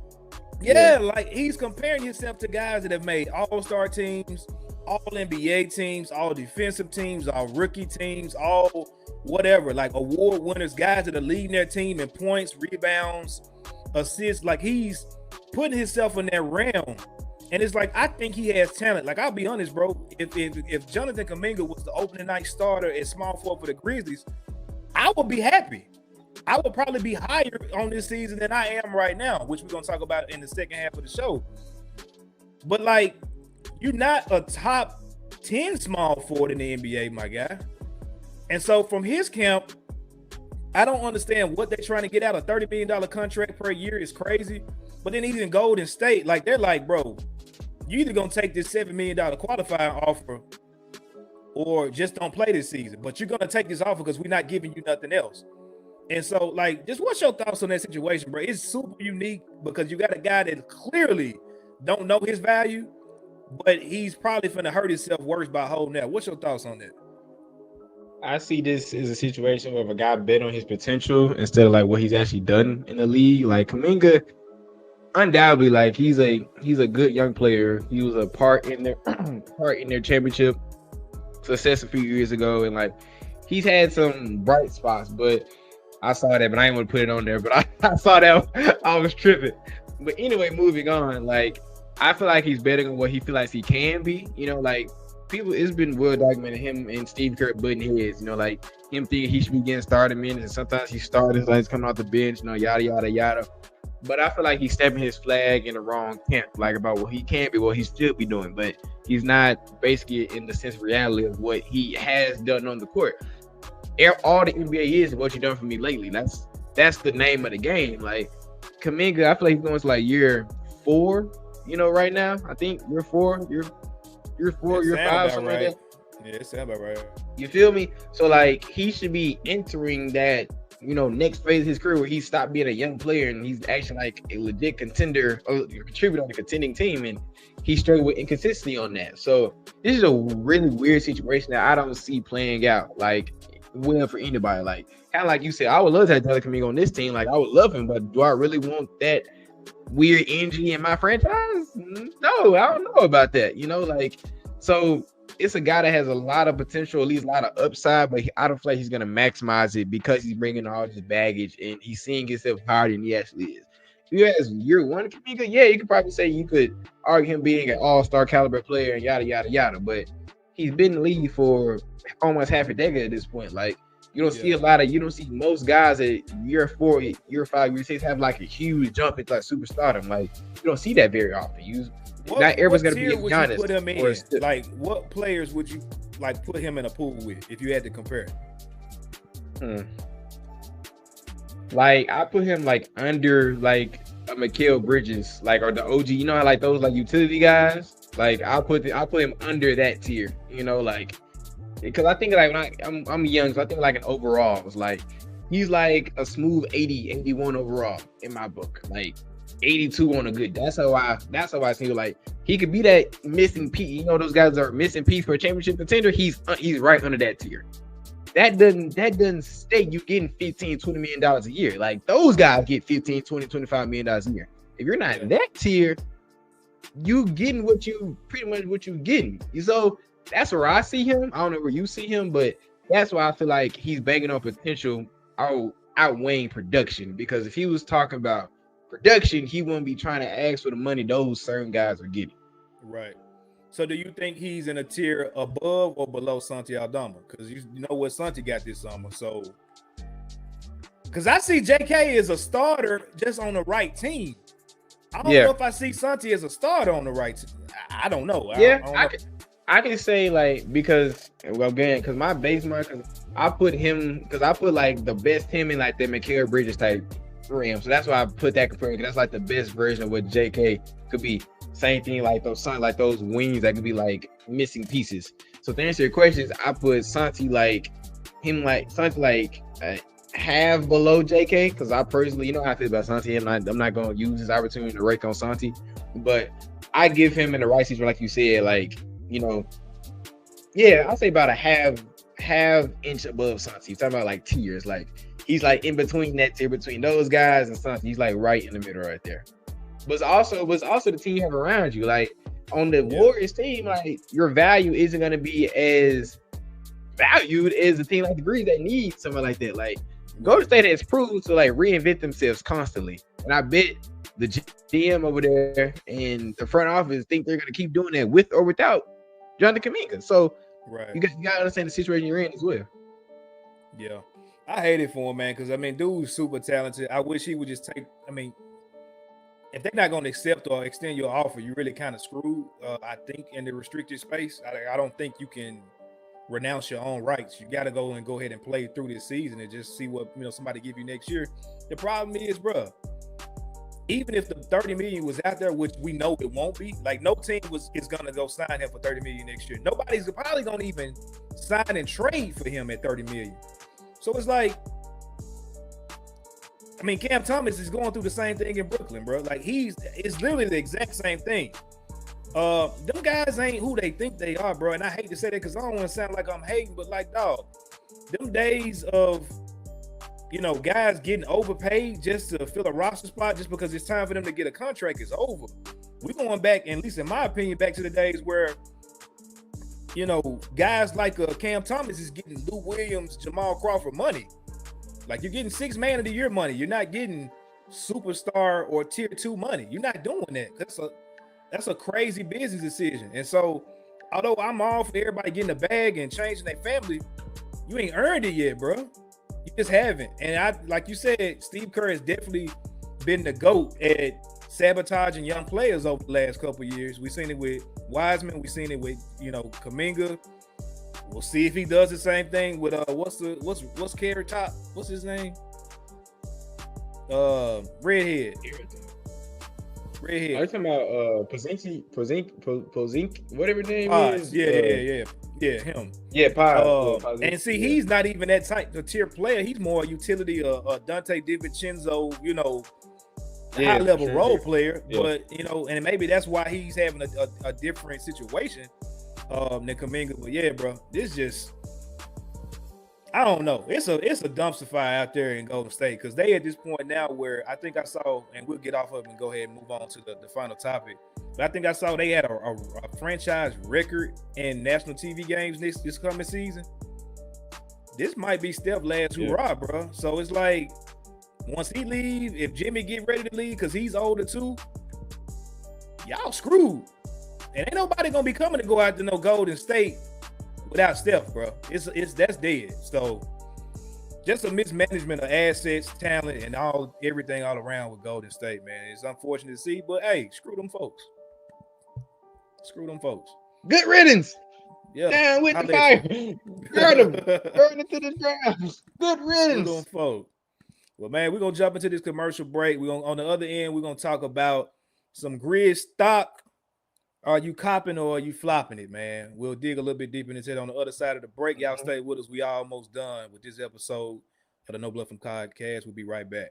Yeah, like he's comparing himself to guys that have made all-star teams, all NBA teams, all defensive teams, all rookie teams, all whatever, like award winners, guys that are leading their team in points, rebounds, assists. Like, he's putting himself in that realm. And it's like, I think he has talent. Like, I'll be honest, bro. If Jonathan Kuminga was the opening night starter at small forward for the Grizzlies, I would be happy. I would probably be higher on this season than I am right now, which we're going to talk about in the second half of the show. But, like, you're not a top 10 small forward in the NBA, my guy. And so from his camp, I don't understand what they're trying to get out. A $30 million contract per year is crazy. But then even Golden State, like, they're like, bro, you either going to take this $7 million qualifying offer or just don't play this season. But you're going to take this offer because we're not giving you nothing else. And so, like, just what's your thoughts on that situation, bro? It's super unique because you got a guy that clearly don't know his value, but he's probably finna hurt himself worse by holding out. What's your thoughts on that? I see this as a situation where if a guy bet on his potential instead of like what he's actually done in the league. Like Kuminga, undoubtedly, like he's a good young player. He was a part in their championship success a few years ago, and like he's had some bright spots. But I saw that, but I didn't want to put it on there. But I saw that I was tripping. But anyway, moving on. Like I feel like he's betting on what he feels like he can be. You know, like people, it's been well documented him and Steve Kerr butting heads. You know, like him thinking he should be getting started minutes, and sometimes he started like he's coming off the bench. You know, yada yada yada. But I feel like he's stepping his flag in the wrong camp, like about what he can be, what he should be doing. But he's not basically in the sense of reality of what he has done on the court. All the NBA is what you done for me lately. That's the name of the game. Like Kuminga, I feel like he's going to like year 4, you know, right now. I think year 4, year 5, something right. like that. Yeah, it sounds about right. You feel me? So like he should be entering that, you know, next phase of his career where he stopped being a young player and he's actually like a legit contender or contributor on a contending team, and he struggled with inconsistency on that. So this is a really weird situation that I don't see playing out like well for anybody. Like kind of like you said, I would love to have Dillon Gabriel on this team. Like I would love him, but do I really want that weird energy in my franchise? No, I don't know about that. You know, like so. It's a guy that has a lot of potential, at least a lot of upside, but I don't feel like he's going to maximize it because he's bringing all this baggage and he's seeing himself harder than he actually is. If you has year 1 Kuminga, yeah, you could probably say you could argue him being an all-star caliber player and yada, yada, yada, but he's been in the league for almost half a decade at this point. Like, you don't see you don't see most guys at year 4, year 5, year 6 have like a huge jump into like superstardom. Like, you don't see that very often. Not everyone's gonna be Giannis. Put him in? Like, what players would you like put him in a pool with if you had to compare? Like I put him like under like a Mikal Bridges, like or the OG. You know how like those like utility guys. Like I put him under that tier. You know, like because I think like when I'm young, so I think like an overall was like he's like a smooth 80, 81 overall in my book. Like 82 on a good. That's how I see like he could be that missing piece. You know, those guys are missing piece for a championship contender. He's right under that tier. That doesn't state you getting $15-20 million a year. Like those guys get $15-20-25 million a year. If you're not in that tier, you getting pretty much what you getting. So that's where I see him. I don't know where you see him, but that's why I feel like he's banging on potential outweighing production. Because if he was talking about production, he wouldn't be trying to ask for the money those certain guys are getting. Right. So do you think he's in a tier above or below Santi Aldama? Because you know what Santi got this summer. So because I see JK as a starter just on the right team. I don't know if I see Santi as a starter on the right team. I don't know. I can say like because my base mark, I put like the best him in like the Mikal Bridges type rim. So that's why I put that comparison. That's like the best version of what JK could be. Same thing like those wings that could be like missing pieces. So to answer your questions, I put Santi like half below JK because I personally, you know how I feel about Santi. I'm not going to use this opportunity to rake on Santi, but I give him in the right season, like you said, like, you know, yeah, I'll say about a half inch above Santi. You're talking about like tiers, like he's like in between that tier between those guys and Santi. He's like right in the middle right there. But also the team you have around you. Like on the Warriors team, like your value isn't gonna be as valued as a team like the Grizz that needs something like that. Like Golden State has proved to like reinvent themselves constantly, and I bet the GM over there and the front office think they're gonna keep doing that with or without Jonathan Kuminga. So you gotta understand the situation you're in as well. Yeah, I hate it for him, man, because I mean, dude's super talented. I wish he would just take. I mean, if they're not going to accept or extend your offer, you really kind of screwed. I think in the restricted space, I don't think you can renounce your own rights. You got to go ahead and play through this season and just see what somebody give you next year. The problem is, bro, even if the $30 million was out there, which we know it won't be, like no team is going to go sign him for $30 million next year. Nobody's probably going to even sign and trade for him at $30 million. So it's like, mean, Cam Thomas is going through the same thing in Brooklyn, bro. Like it's literally the exact same thing. Them guys ain't who they think they are, bro. And I hate to say that because I don't want to sound like I'm hating, but like, dog, them days of, you know, guys getting overpaid just to fill a roster spot just because it's time for them to get a contract is over. We're going back, and at least in my opinion, back to the days where, you know, guys like Cam Thomas is getting Lou Williams, Jamal Crawford money. Like, you're getting 6 man of the year money. You're not getting superstar or tier 2 money. You're not doing that. That's a crazy business decision. And so, although I'm all for everybody getting a bag and changing their family, you ain't earned it yet, bro. You just haven't. And like you said, Steve Kerr has definitely been the GOAT at sabotaging young players over the last couple of years. We've seen it with Wiseman. We've seen it with, you know, Kuminga. We'll see if he does the same thing with what's Carrot Top? What's his name? Redhead. Are you talking about Pozink, whatever his name is? Yeah, him. Yeah, and see, he's not even that type of tier player. He's more a utility, Dante DiVincenzo, you know, high level role player. Yeah. But you know, and maybe that's why he's having a different situation than Kuminga. But yeah, bro, this just, I don't know. It's a dumpster fire out there in Golden State because they at this point now where I think I saw, and we'll get off of it and go ahead and move on to the final topic. But I think I saw they had a franchise record in national TV games this coming season. This might be Steph's last hurrah, bro. So it's like, once he leave, if Jimmy get ready to leave because he's older too, y'all screwed. And ain't nobody gonna be coming to go out to no Golden State without Steph, bro. That's dead. So just a mismanagement of assets, talent, and everything all around with Golden State, man. It's unfortunate to see, but hey, screw them folks. Good riddance. Yeah. Down with the fire. Burn them. Burn it to the ground. Good riddance. Screw them folks. Well, man, we're gonna jump into this commercial break. On the other end, we're gonna talk about some Grizz Stock. Are you copping or are you flopping it, man? We'll dig a little bit deeper into it on the other side of the break. Y'all stay with us. We almost done with this episode of the No Bluffin' Podcast. We'll be right back.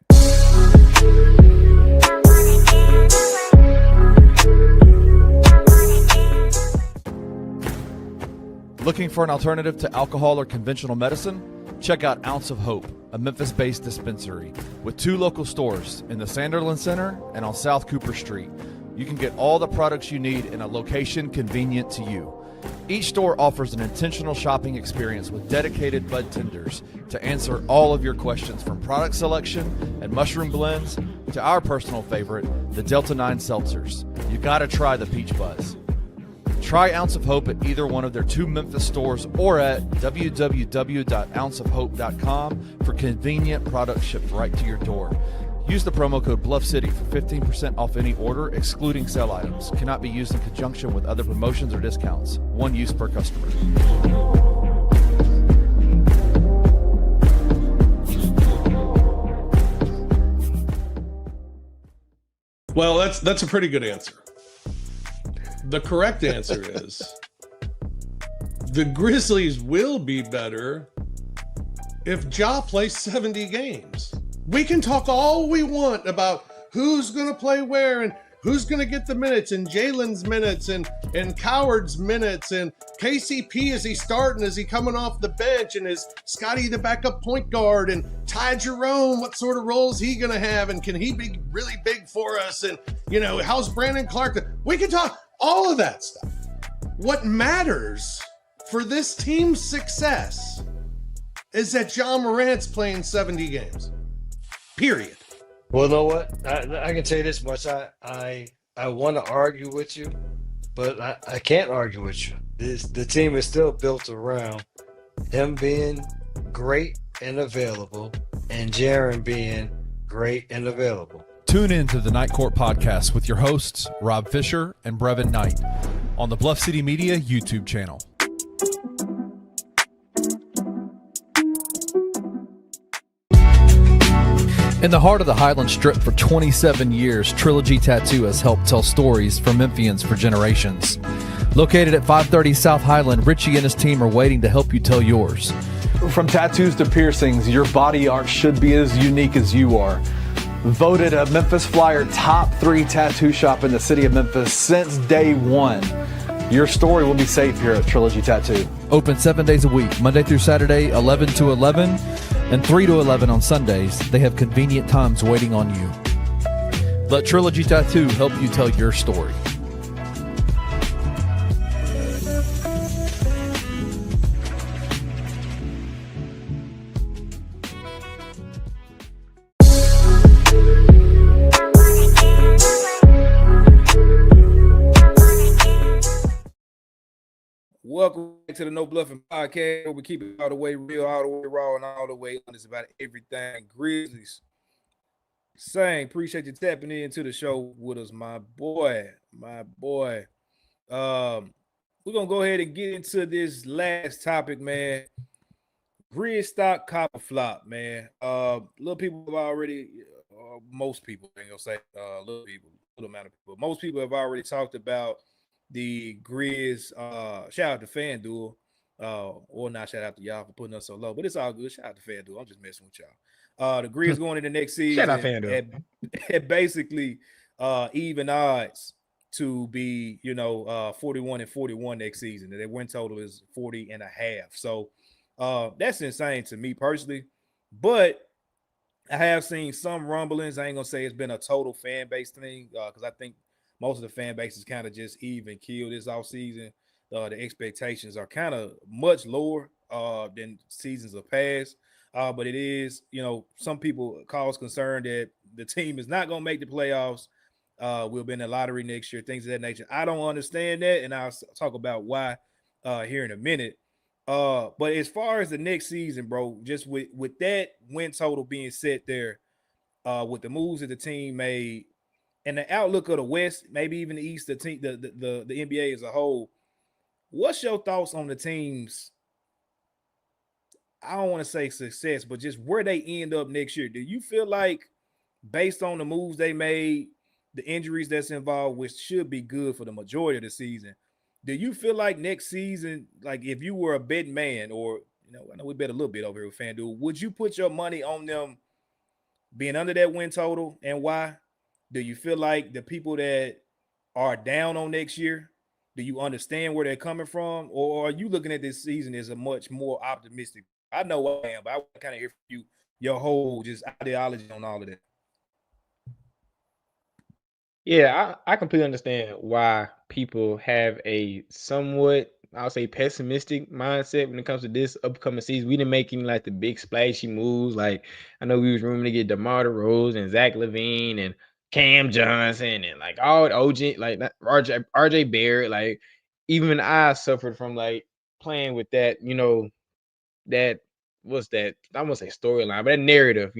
Looking for an alternative to alcohol or conventional medicine? Check out Ounce of Hope, a Memphis-based dispensary with 2 local stores in the Sanderland Center and on South Cooper Street. You can get all the products you need in a location convenient to you. Each store offers an intentional shopping experience with dedicated bud tenders to answer all of your questions, from product selection and mushroom blends to our personal favorite, the Delta 9 seltzers. You gotta try the Peach Buzz. Try Ounce of Hope at either one of their 2 Memphis stores or at www.ounceofhope.com for convenient products shipped right to your door. Use the promo code BluffCity for 15% off any order, excluding sale items. Cannot be used in conjunction with other promotions or discounts. One use per customer. Well, that's a pretty good answer. The correct answer is the Grizzlies will be better if Ja plays 70 games. We can talk all we want about who's going to play where and who's going to get the minutes, and Jalen's minutes and Coward's minutes, and KCP, is he starting? Is he coming off the bench? And is Scotty the backup point guard? And Ty Jerome, what sort of role is he going to have? And can he be really big for us? And, you know, how's Brandon Clark? We can talk all of that stuff. What matters for this team's success is that Ja Morant's playing 70 games. Period. Well, you know what? I can tell you this much. I want to argue with you, but I can't argue with you. The team is still built around him being great and available, and Jaren being great and available. Tune in to the Night Court Podcast with your hosts, Rob Fisher and Brevin Knight, on the Bluff City Media YouTube channel. In the heart of the Highland Strip for 27 years, Trilogy Tattoo has helped tell stories for Memphians for generations. Located at 530 South Highland, Richie and his team are waiting to help you tell yours. From tattoos to piercings, your body art should be as unique as you are. Voted a Memphis Flyer top 3 tattoo shop in the city of Memphis since day one. Your story will be safe here at Trilogy Tattoo. Open 7 days a week, Monday through Saturday, 11 to 11, and 3 to 11 on Sundays. They have convenient times waiting on you. Let Trilogy Tattoo help you tell your story. Welcome back to the No Bluffin podcast, where we keep it all the way real, all the way raw, and all the way honest about everything Grizzlies. Saying, appreciate you tapping into the show with us, my boy. We're gonna go ahead and get into this last topic, man. Grizz Stock copper flop, man. Little people have already, most people, I ain't gonna say little amount of people. Most people have already talked about the Grizz. Shout out to FanDuel, or not shout out to y'all for putting us so low, but it's all good. Shout out to FanDuel. I'm just messing with y'all. The Grizz going into next season Shout out FanDuel. at basically even odds to be, 41-41 next season. Their win total is 40.5. So that's insane to me personally. But I have seen some rumblings. I ain't gonna say it's been a total fan base thing, because I think most of the fan base is kind of just even killed this offseason. The expectations are kind of much lower than seasons of past. But it is, some people cause concern that the team is not going to make the playoffs. We'll be in the lottery next year, things of that nature. I don't understand that, and I'll talk about why here in a minute. But as far as the next season, bro, just with that win total being set there, with the moves that the team made, and the outlook of the West, maybe even the East, the team, the NBA as a whole, what's your thoughts on the teams? I don't want to say success, but just where they end up next year. Do you feel like, based on the moves they made, the injuries that's involved, which should be good for the majority of the season, do you feel like next season, like if you were a betting man, or I know we bet a little bit over here with FanDuel, would you put your money on them being under that win total, and why? Do you feel like the people that are down on next year, do you understand where they're coming from? Or are you looking at this season as a much more optimistic? I know I am, but I want to kind of hear from you, your whole just ideology on all of that. Yeah, I completely understand why people have a somewhat, I'll say, pessimistic mindset when it comes to this upcoming season. We didn't make any like the big splashy moves. Like, I know we was rumored to get DeMar DeRozan and Zach LaVine and Cam Johnson and like all the OG, like RJ Barrett. Like, even I suffered from like playing with that, that what's that? I won't say storyline, but that narrative,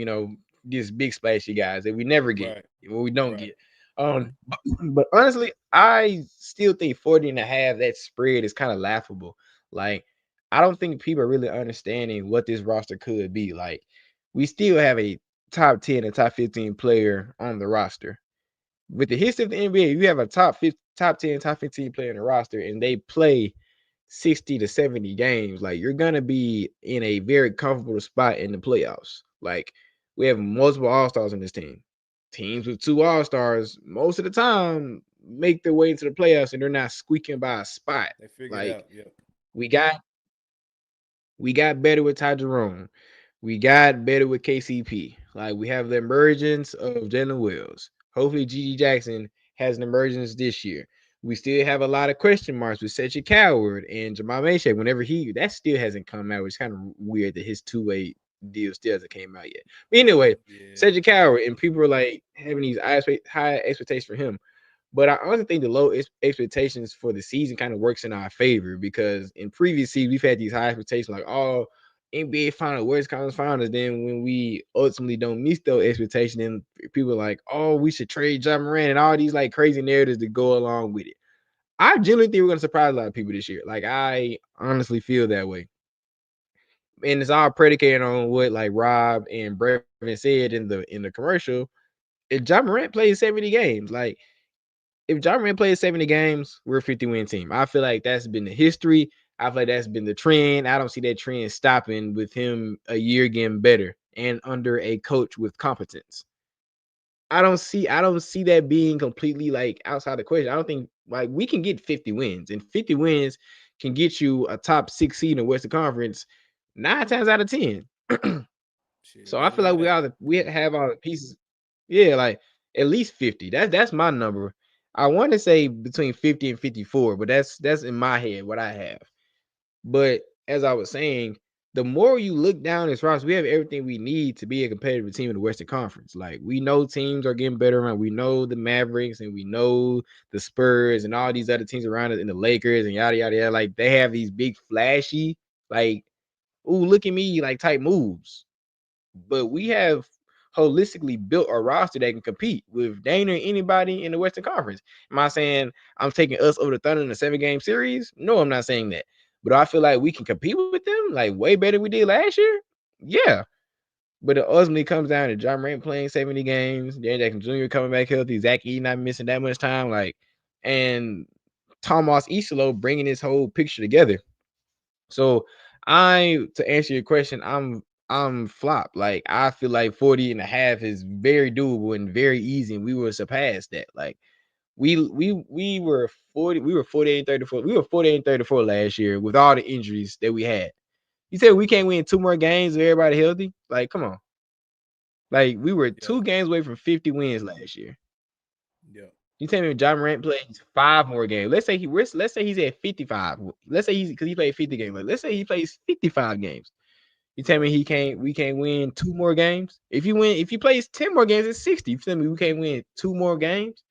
these big splashy guys that we never get, Right. what we don't Right. get. But honestly, I still think 40.5, that spread is kind of laughable. Like, I don't think people are really understanding what this roster could be. Like, we still have a top 10 and top 15 player on the roster. With the history of the NBA, you have a top 10, top 15 player in the roster, and they play 60 to 70 games. Like, you're gonna be in a very comfortable spot in the playoffs. Like, we have multiple all-stars on this team. Teams with 2 all-stars most of the time make their way into the playoffs, and they're not squeaking by a spot. They figured Like, it out. Yeah. we got better with Ty Jerome. We got better with KCP. Like, we have the emergence of Jalen Wills. Hopefully, Gigi Jackson has an emergence this year. We still have a lot of question marks with Cedric Coward and Jamal Mayshek. Whenever that still hasn't come out, which is kind of weird that his 2-way deal still hasn't came out yet. But anyway, Cedric Coward, and people are like having these high expectations for him. But I honestly think the low expectations for the season kind of works in our favor, because in previous seasons we've had these high expectations, like, oh, NBA final, West Conference finals. Then when we ultimately don't meet those expectations, then people are like, oh, we should trade Ja Morant, and all these like crazy narratives that go along with it. I genuinely think we're going to surprise a lot of people this year. Like, I honestly feel that way. And it's all predicated on what like Rob and Brevin said in the commercial. If Ja Morant plays 70 games, like, if Ja Morant plays 70 games, we're a 50-win team. I feel like that's been the history. I feel like that's been the trend. I don't see that trend stopping with him a year getting better and under a coach with competence. I don't see that being completely like outside the question. I don't think like we can get 50 wins, and 50 wins can get you a top 6 seed in the Western Conference 9 times out of 10. Shit, So I better feel than like that. we have all the pieces. Yeah, like at least 50. That's my number. I want to say between 50 and 54, but that's in my head what I have. But as I was saying, the more you look down this roster, we have everything we need to be a competitive team in the Western Conference. Like we know teams are getting better around. We know the Mavericks and we know the Spurs and all these other teams around it, and the Lakers and yada yada yada. Like they have these big flashy, like, ooh, look at me, like type moves. But we have holistically built a roster that can compete with Dana or anybody in the Western Conference. Am I saying I'm taking us over the Thunder in a 7-game series? No, I'm not saying that. But I feel like we can compete with them like way better than we did last year. Yeah. But it ultimately comes down to John Morant playing 70 games, Dan Jackson Jr. coming back healthy, Zach E not missing that much time, like, and Tomas Isolo bringing this whole picture together. So to answer your question, I'm flop. Like I feel like 40 and a half is very doable and very easy, and we will surpass that. Like we were 40, we were 48 and 34. We were 48 and 34 last year with all the injuries that we had. You said we can't win 2 more games with everybody healthy? Like, come on. Like we were Yeah, 2 games away from 50 wins last year. yeah, You tell me if John Morant plays 5 more games. Let's say he's at 55. Let's say because he played 50 games. Like, let's say he plays 55 games. You tell me we can't win 2 more games? If he plays 10 more games, it's 60. You tell me we can't win 2 more games?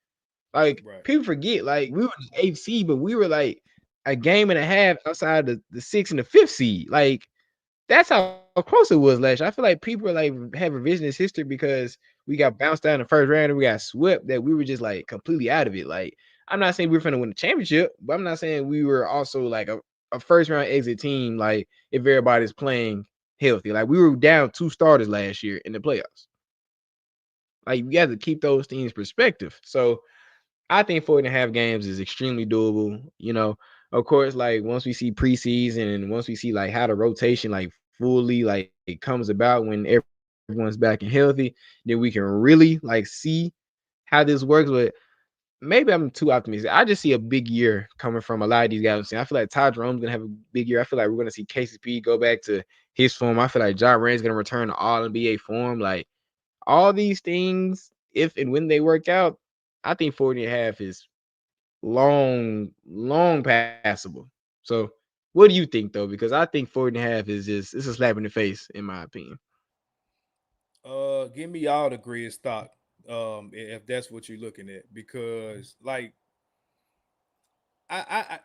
Like right. people forget, like we were the 8th seed, but we were like a game and a half outside the 6th and the 5th seed. Like that's how close it was last year. I feel like people are like have revisionist history because we got bounced out in the first round and we got swept that we were just like completely out of it. Like I'm not saying we were finna win the championship, but I'm not saying we were also like a first round exit team. Like if everybody's playing healthy, like we were down 2 starters last year in the playoffs. Like you have to keep those things perspective. So I think 4.5 games is extremely doable. You know, of course, like once we see preseason and once we see like how the rotation like fully like it comes about when everyone's back and healthy, then we can really like see how this works. But maybe I'm too optimistic. I just see a big year coming from a lot of these guys. I feel like Todd Jerome's gonna have a big year. I feel like we're gonna see KCP go back to his form. I feel like John Morant's gonna return to all NBA form. Like all these things, if and when they work out, I think 40.5 is long passable. So what do you think though? Because I think 40.5 is just it's a slap in the face, in my opinion. Give me all the Grizz stock, if that's what you're looking at, because like I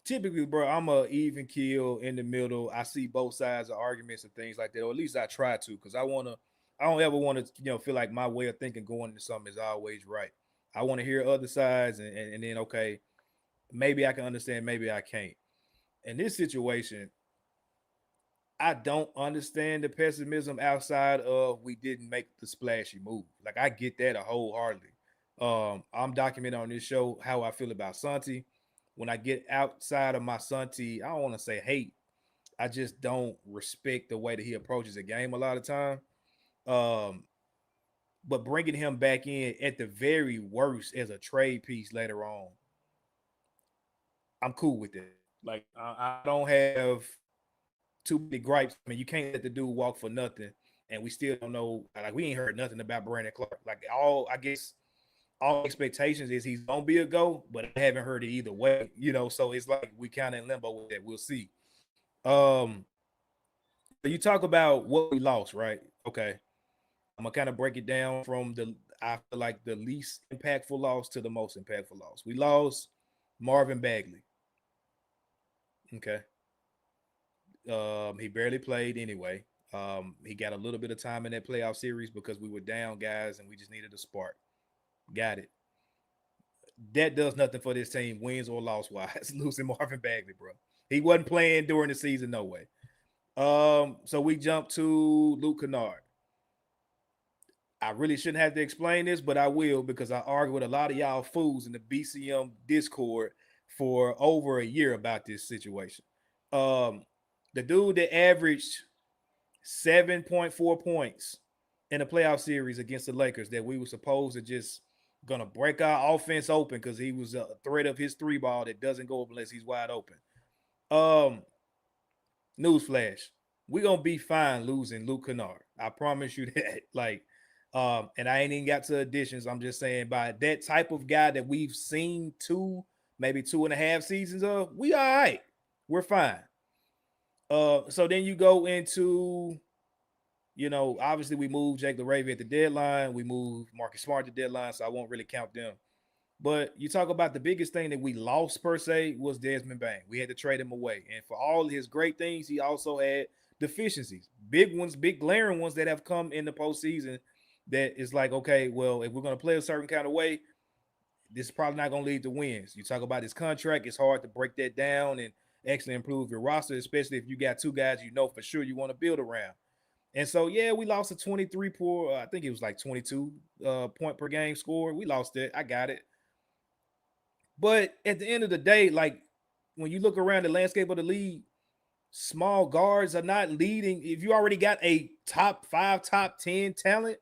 typically, bro, I'm a even kill in the middle. I see both sides of arguments and things like that, or at least I try to, because I don't ever want to, feel like my way of thinking going into something is always right. I want to hear other sides, and then okay, maybe I can understand, maybe I can't. In this situation, I don't understand the pessimism outside of we didn't make the splashy move. Like I get that wholeheartedly. I'm documenting on this show how I feel about Santi. When I get outside of my Santi, I don't want to say hate. I just don't respect the way that he approaches the game a lot of time. Um, but bringing him back in at the very worst as a trade piece later on, I'm cool with it. Like I don't have too many gripes. I mean, you can't let the dude walk for nothing, and we still don't know. Like, we ain't heard nothing about Brandon Clark. Like, I guess, all expectations is he's gonna be a go, but I haven't heard it either way. So it's like we kind of in limbo with that. We'll see. Um, you talk about what we lost, right? Okay, I'm gonna kind of break it down from I feel like the least impactful loss to the most impactful loss. We lost Marvin Bagley. Okay, he barely played anyway. He got a little bit of time in that playoff series because we were down guys and we just needed a spark. Got it. That does nothing for this team, wins or loss wise. Losing Marvin Bagley, bro. He wasn't playing during the season, no way. So we jump to Luke Kennard. I really shouldn't have to explain this, but I will because I argue with a lot of y'all fools in the BCM Discord for over a year about this situation. The dude that averaged 7.4 points in a playoff series against the Lakers that we were supposed to just gonna break our offense open because he was a threat of his three ball that doesn't go up unless he's wide open. Newsflash, we're gonna be fine losing Luke Kennard. I promise you that. Like, and I ain't even got to additions. I'm just saying by that type of guy that we've seen maybe 2.5 seasons of, we all right. We're fine. So then you go into, obviously we moved Jake LaRavia at the deadline. We moved Marcus Smart at the deadline, so I won't really count them. But you talk about the biggest thing that we lost per se was Desmond Bane. We had to trade him away. And for all his great things, he also had deficiencies, big ones, big glaring ones that have come in the postseason that is like, okay, well, if we're going to play a certain kind of way, this is probably not going to lead to wins. You talk about his contract, it's hard to break that down and actually improve your roster, especially if you got two guys for sure you want to build around. And so, yeah, we lost a 23 I think it was like 22 point per game score. We lost it. I got it. But at the end of the day, like when you look around the landscape of the league, small guards are not leading. If you already got a top 5, top 10 talent,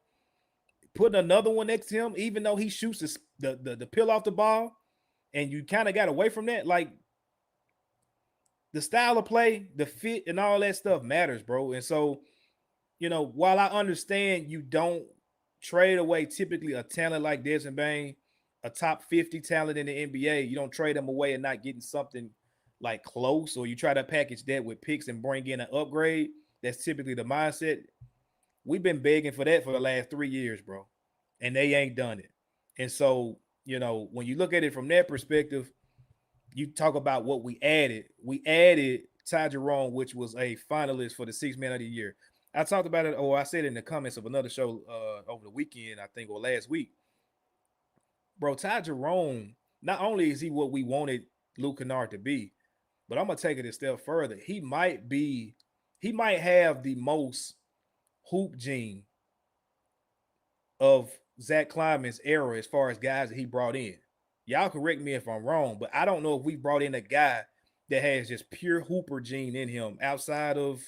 putting another one next to him, even though he shoots the pill off the ball, and you kind of got away from that, like the style of play, the fit, and all that stuff matters, bro. And so, while I understand you don't trade away typically a talent like Desmond Bane, a top 50 talent in the NBA, you don't trade them away and not getting something like close, or you try to package that with picks and bring in an upgrade. That's typically the mindset. We've been begging for that for the last 3 years, bro, and they ain't done it. And so, when you look at it from that perspective, you talk about what we added. We added Ty Jerome, which was a finalist for the 6th Man of the Year. I talked about it, or I said it in the comments of another show over the weekend, I think, or last week. Bro, Ty Jerome, not only is he what we wanted Luke Kennard to be, but I'm going to take it a step further. He might have the most hoop gene of Zach Kleiman's era as far as guys that he brought in. Y'all correct me if I'm wrong, but I don't know if we brought in a guy that has just pure hooper gene in him outside of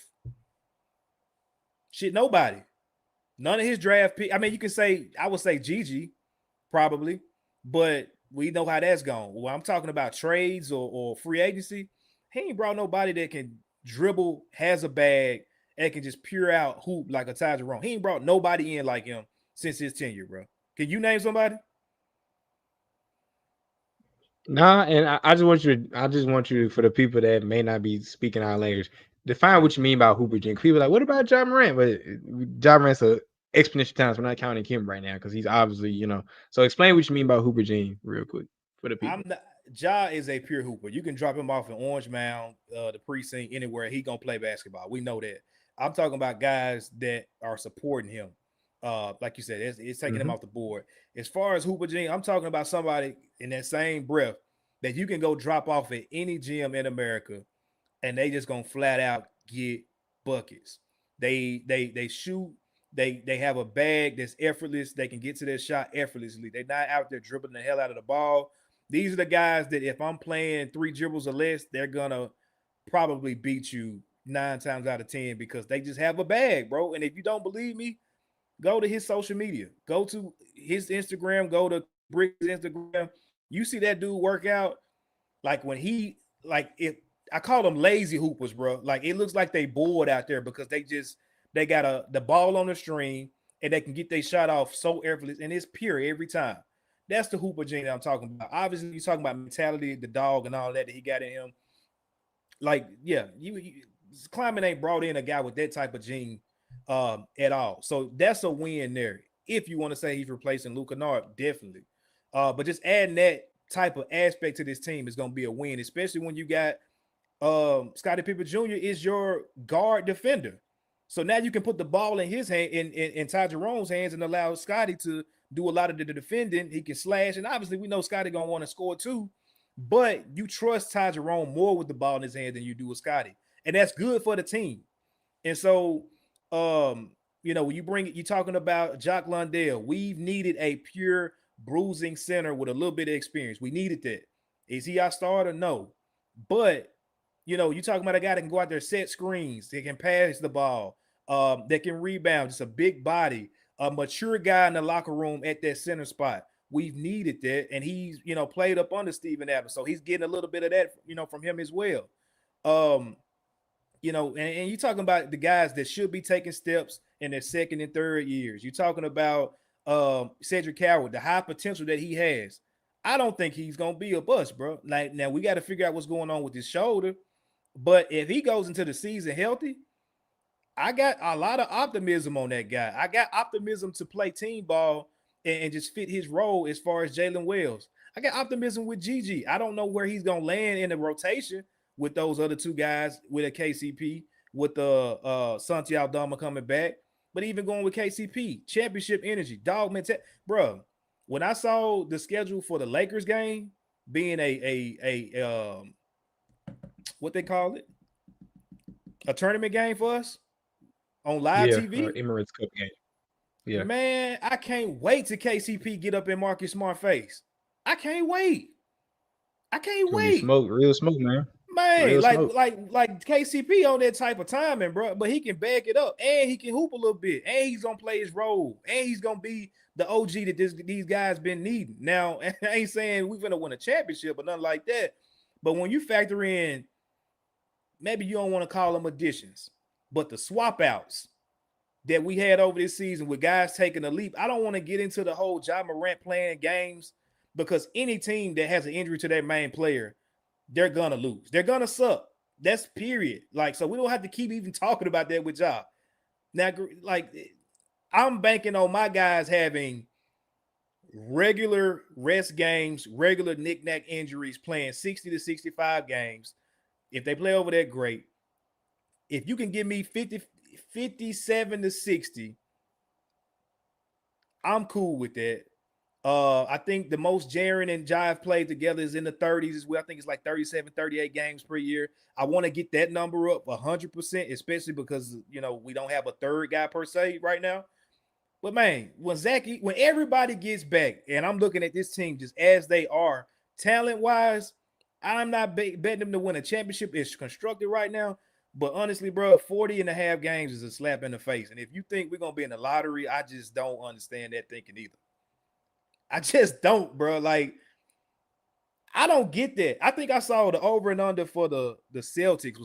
nobody. None of his draft pick. I mean, you can say, I would say Gigi, probably, but we know how that's gone. Well, I'm talking about trades or free agency. He ain't brought nobody that can dribble, has a bag, and can just pure out hoop like a Ty Jerome. He ain't brought nobody in like him since his tenure, bro. Can you name somebody? Nah, and I just want you, for the people that may not be speaking our language, define what you mean by hooper gene. People are like, what about Ja Morant? But Ja Morant's a exponential times. We're not counting him right now because he's obviously, So explain what you mean by hooper gene real quick for the people. Ja is a pure hooper. You can drop him off in Orange Mound, the precinct, anywhere. He gonna play basketball. We know that. I'm talking about guys that are supporting him. Like you said, it's taking him off the board. As far as hooper gene, I'm talking about somebody in that same breath that you can go drop off at any gym in America, and they just gonna flat out get buckets. They shoot. They have a bag that's effortless. They can get to their shot effortlessly. They're not out there dribbling the hell out of the ball. These are the guys that if I'm playing 3 dribbles or less, they're gonna probably beat you 9 times out of 10 because they just have a bag, bro. And if you don't believe me, go to his social media. Go to his Instagram. Go to Brick's Instagram. You see that dude work out like when I call them lazy hoopers, bro. Like it looks like they bored out there because they got the ball on the string and they can get their shot off so effortless and it's pure every time. That's the hooper gene that I'm talking about. Obviously, you're talking about mentality, the dog, and all that he got in him. Like, yeah, Kleiman ain't brought in a guy with that type of gene at all. So that's a win there. If you want to say he's replacing Luke Kennard, definitely. But just adding that type of aspect to this team is going to be a win, especially when you got Scottie Pippen Jr. is your guard defender. So now you can put the ball in his hand, in Ty Jerome's hands, and allow Scottie to do a lot of the defending. He can slash, and obviously we know Scottie gonna want to score too. But you trust Ty Jerome more with the ball in his hand than you do with Scottie, and that's good for the team. And so, when you're talking about Jock Lundell, we've needed a pure bruising center with a little bit of experience. We needed that. Is he our starter? No, but you're talking about a guy that can go out there, set screens, that can pass the ball, that can rebound, just a big body, a mature guy in the locker room at that center spot. We've needed that, and he's played up under Steven Adams, so he's getting a little bit of that from him as well. And you're talking about the guys that should be taking steps in their second and third years. You're talking about Cedric Coward, the high potential that he has. I don't think he's gonna be a bust, bro. Like, now we got to figure out what's going on with his shoulder. But if he goes into the season healthy, I got a lot of optimism on that guy. I got optimism to play team ball and just fit his role as far as Jalen Wells. I got optimism with Gigi. I don't know where he's gonna land in the rotation with those other two guys, with a KCP, with the Santiago Aldama coming back, but even going with KCP, championship energy, dog mentality, bro. When I saw the schedule for the Lakers game being a what they call it, a tournament game for us on live TV, Emirates Cup game. Yeah, man, I can't wait to KCP get up in Marcus Smart face. I can't wait. Smoke, real smoke, man. Man, real like KCP on that type of timing, bro. But he can back it up, and he can hoop a little bit, and he's gonna play his role, and he's gonna be the OG that these guys been needing. Now, I ain't saying we're gonna win a championship or nothing like that, but when you factor in, maybe you don't want to call them additions, but the swap outs that we had over this season with guys taking a leap. I don't want to get into the whole Ja Morant playing games, because any team that has an injury to their main player, they're gonna lose. They're gonna suck. That's period. Like, so we don't have to keep even talking about that with Ja. Now, like, I'm banking on my guys having regular rest games, regular knick-knack injuries, playing 60 to 65 games. If they play over that, great. If you can give me 57 to 60, I'm cool with that. I think the most Jaren and Jive played together is in the 30s as well. I think it's like 37, 38 games per year. I want to get that number up 100%, especially because, we don't have a third guy per se right now. But, man, when everybody gets back, and I'm looking at this team just as they are, talent-wise, I'm not betting them to win a championship. It's constructed right now. But honestly, bro, 40 and a half games is a slap in the face. And if you think we're going to be in the lottery, I just don't understand that thinking either. I just don't, bro. Like, I don't get that. I think I saw the over and under for the Celtics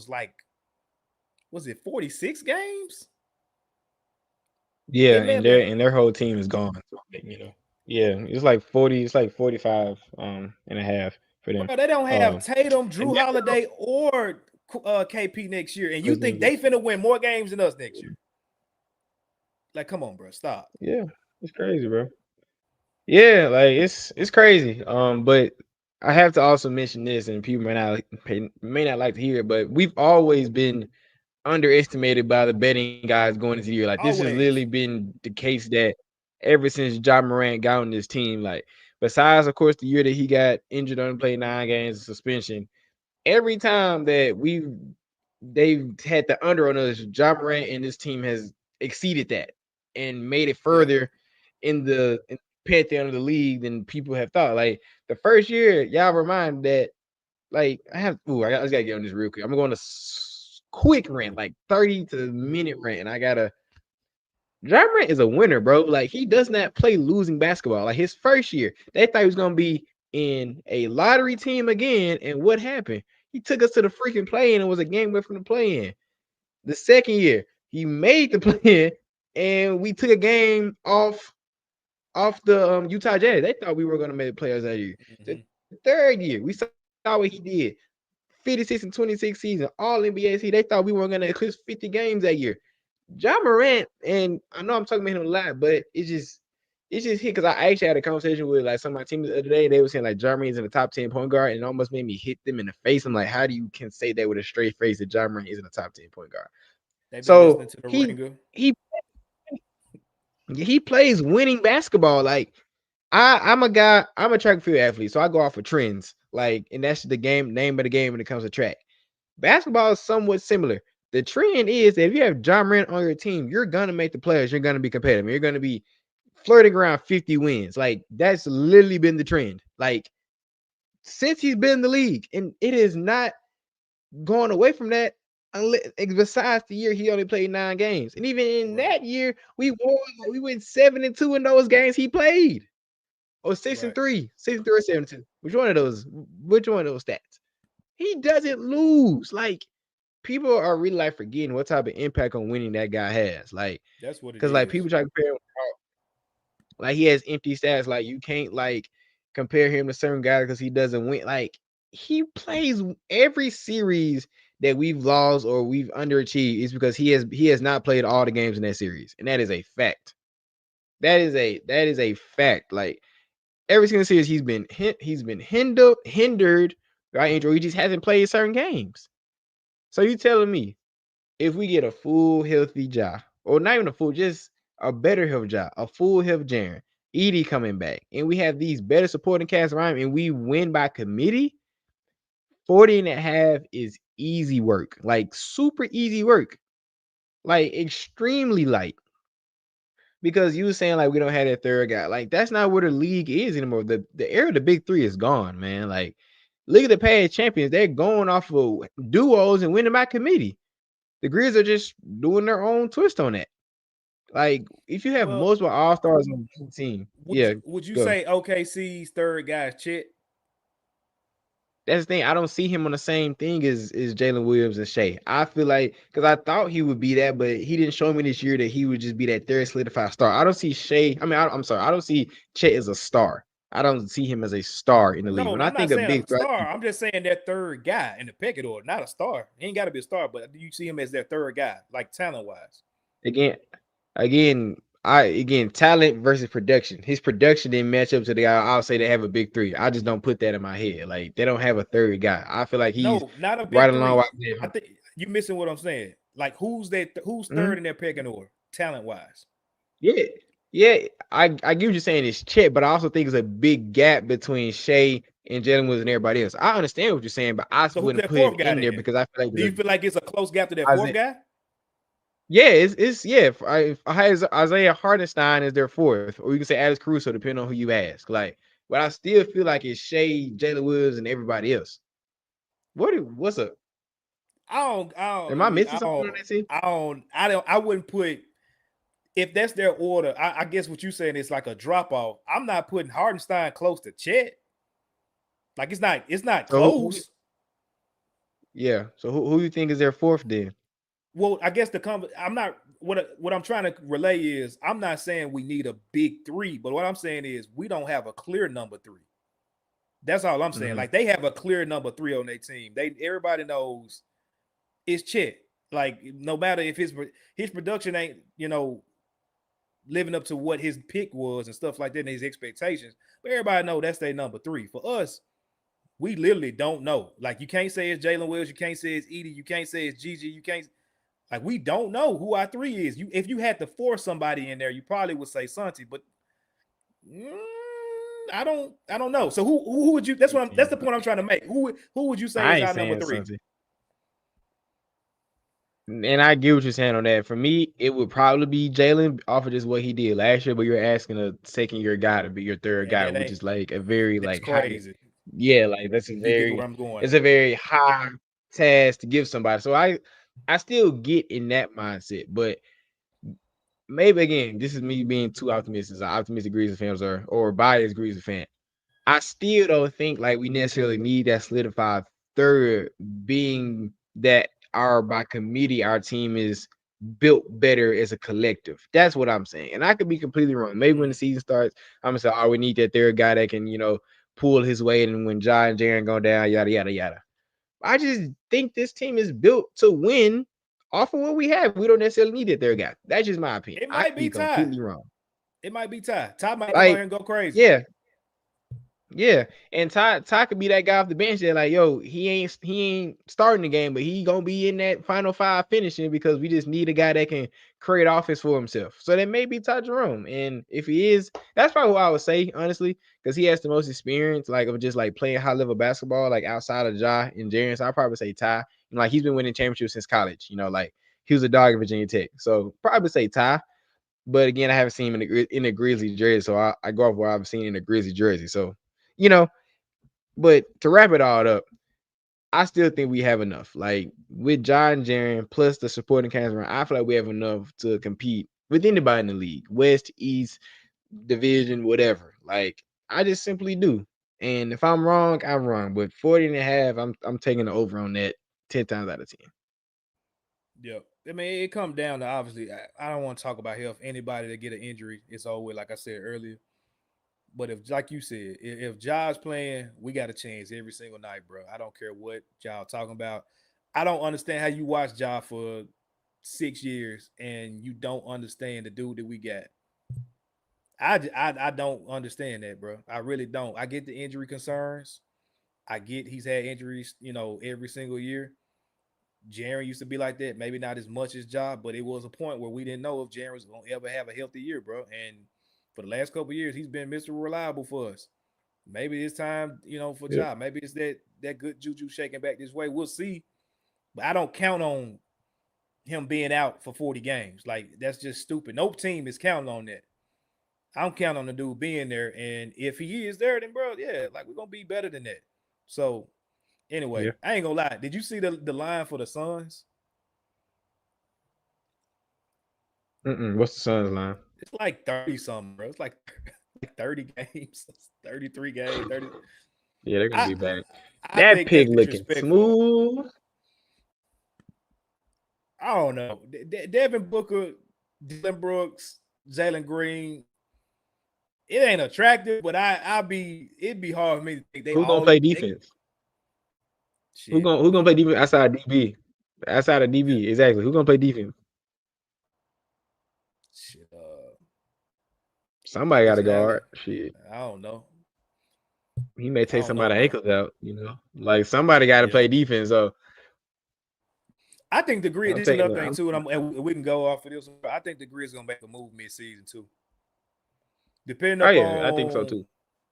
was it 46 games? Yeah, and their whole team is gone. Yeah, it's like 40. It's like 45 and a half for them. Bro, they don't have Tatum, Drew Holiday, or KP next year, and you think they finna win more games than us next year? Like, come on, bro, stop. Yeah, it's crazy, bro. Yeah, like it's crazy. But I have to also mention this, and people may not like to hear it, but we've always been underestimated by the betting guys going into the year. Like, this has literally been the case that ever since Ja Morant got on this team. Like, besides, of course, the year that he got injured, only played 9 games of suspension. Every time that they've had the under on us, Ja Morant and this team has exceeded that and made it further in the pantheon of the league than people have thought. Like, the first year, y'all remind that, like, I just gotta get on this real quick. I'm going to quick rant, like 30 to minute rant, and Ja Morant is a winner, bro. Like, he does not play losing basketball. Like, his first year, they thought he was gonna be in a lottery team again, and what happened? He took us to the freaking play-in and was a game away from the play-in. The second year, he made the play-in, and we took a game off the Utah Jazz. They thought we were gonna make the playoffs that year. The third year, we saw what he did. 56 and 26 season, all NBA. They thought we weren't gonna eclipse 50 games that year. Ja Morant, and I know I'm talking about him a lot, but it's just hit, because I actually had a conversation with like some of my teams the other day. They were saying like Ja Morant's in the top 10 point guard, and it almost made me hit them in the face. I'm like, how do you can say that with a straight face that Ja Morant is in the top 10 point guard? So he plays winning basketball. Like, I'm a track and field athlete, so I go off of trends. Like, and that's the name of the game when it comes to track. Basketball is somewhat similar. The trend is that if you have Ja Morant on your team, you're gonna make the playoffs. You're gonna be competitive. You're gonna be flirting around 50 wins. Like, that's literally been the trend. Like, since he's been in the league, and it is not going away from that besides the year he only played 9 games. And even in that year, we went 7-2 in those games he played. Or 6-3. 6-3 or 7-2. Which one of those stats? He doesn't lose. Like, people are really like forgetting what type of impact on winning that guy has. Like, that's what it because is. like people try to compare him, like he has empty stats. Like, you can't like compare him to certain guys because he doesn't win. Like, he plays every series that we've lost or we've underachieved is because he has not played all the games in that series, and that is a fact. That is a fact. Like, every single series he's been hindered by injury. He just hasn't played certain games. So you telling me if we get a full healthy Ja, or not even a full, just a better health Ja, a full health Jaren, Edie coming back, and we have these better supporting cast around him, and we win by committee, 40.5 is easy work. Like, super easy work. Like, extremely light. Because you were saying like we don't have that third guy. Like, that's not where the league is anymore. The era of the big three is gone, man. Like, look at the past champions. They're going off of duos and winning by committee. The Grizz are just doing their own twist on that. Like, if you have multiple all-stars on the team, would you say OKC's third guy is Chet? That's the thing. I don't see him on the same thing as Jalen Williams and Shea. I feel like, because I thought he would be that, but he didn't show me this year that he would just be that third solidified star. I don't see Shea. I mean, I'm sorry. I don't see Chet as a star. I don't see him as a star in the league. When I'm I think not of saying big a star. I'm just saying that third guy in the pecking order, not a star. He ain't got to be a star, but do you see him as their third guy, like talent-wise? Again, talent versus production. His production didn't match up to the guy. I'll say they have a big three. I just don't put that in my head. Like, they don't have a third guy. I feel like he's not a big right three. along. I think you're missing what I'm saying. Like, who's third in their pecking order, talent-wise? Yeah. I get what you're saying is Chet, but I also think there's a big gap between Shea and Jalen Williams and everybody else. I understand what you're saying, but I wouldn't put him in there because I feel like. Do you feel like it's a close gap to that fourth guy? Yeah, it's if Isaiah Hartenstein is their fourth, or you can say Alex Caruso, depending on who you ask. Like, but I still feel like it's Shea, Jalen Williams, and everybody else. What's up? Am I missing something on that team? I wouldn't put, if that's their order. I guess what you're saying is like a drop off. I'm not putting Hartenstein close to Chet. Like, it's not close. Yeah. So who you think is their fourth then? Well, I guess what I'm trying to relay is, I'm not saying we need a big three, but what I'm saying is we don't have a clear number three. That's all I'm saying. Mm-hmm. Like, they have a clear number three on their team. Everybody knows it's Chet. Like, no matter if his production ain't, living up to what his pick was and stuff like that and his expectations, but everybody know that's their number three. For us, we literally don't know. Like, you can't say it's Jalen Williams, you can't say it's Edie, you can't say it's Gigi, you can't. Like, we don't know who our three is. If you had to force somebody in there, you probably would say Santi, but I don't know. So who would you? That's the point I'm trying to make. Who would you say is our number three? Santi. And I get what you're saying on that. For me, it would probably be Jalen off of just what he did last year. But you're asking a second-year guy to be your third guy, which is like a very crazy. High, yeah, like that's a very. Where I'm going. It's a very high task to give somebody. So I still get in that mindset, but maybe again, this is me being too optimistic. Optimistic Grizz fans or biased Grizz fan. I still don't think like we necessarily need that solidified third, being that by committee our team is built better as a collective. That's what I'm saying, and I could be completely wrong. Maybe when the season starts, I'm gonna say, "Oh, we need that third guy that can pull his weight," and when Ja and Jaren go down, yada yada yada. I just think this team is built to win off of what we have. We don't necessarily need that third guy. That's just my opinion. It might be completely wrong. It might be Ty. Ty might come out here and go crazy. Yeah, and Ty could be that guy off the bench that like, yo, he ain't starting the game, but he gonna be in that final five finishing because we just need a guy that can create offense for himself. So that may be Ty Jerome, and if he is, that's probably what I would say honestly, because he has the most experience like of just like playing high level basketball like outside of Ja and Jaren. So I'd probably say Ty. And, like, he's been winning championships since college. Like he was a dog at Virginia Tech, so probably say Ty. But again, I haven't seen him in the Grizzly jersey, so I go off what I've seen in the Grizzly jersey. So. But to wrap it all up, I still think we have enough. Like with John Jaren plus the supporting cast around, I feel like we have enough to compete with anybody in the league, West, East, division, whatever. Like I just simply do. And if I'm wrong, I'm wrong. But 40 and a half, I'm taking the over on that 10 times out of 10. Yep. I mean, it comes down to obviously. I don't want to talk about health. Anybody that get an injury, it's over with. Like I said earlier. But if, like you said, if Ja's playing, we got a chance every single night, bro. I don't care what y'all talking about. I don't understand how you watch Ja for 6 years and you don't understand the dude that we got. I don't understand that, bro. I really don't. I get the injury concerns. I get he's had injuries, every single year. Jaren used to be like that. Maybe not as much as Ja, but it was a point where we didn't know if Jaren was gonna ever have a healthy year, bro. And for the last couple of years, he's been Mr. Reliable for us. Maybe it's time, for Yeah. Ja. Maybe it's that good juju shaking back this way. We'll see. But I don't count on him being out for 40 games. Like that's just stupid. No team is counting on that. I'm counting on the dude being there. And if he is there, then bro, yeah, like we're gonna be better than that. So anyway, Yeah. I ain't gonna lie. Did you see the line for the Suns? What's the Suns line? It's like 30 something, bro. It's like 30 games, 33 games, 30. Yeah, they're gonna I be back. I That think that's pig looking disrespectful. smooth. I don't know. Devin Booker, Dylan Brooks, Jalen Green. It ain't attractive, but it'd be hard for me to think they Who gonna all play they, defense? Who shit. gonna play defense outside of DB? Outside of Yeah, DB, exactly. Who gonna play defense? shit. Somebody got Marcus to Allen. guard. Shit, I don't know. he may I take don't know, somebody's bro. ankles out. Like somebody got to Yeah. play defense. So I think the Grizz. I'm This is taking. another thing too, and we can go off of this. I think the Grizz gonna make a move mid-season too, depending Oh yeah, I think so upon too,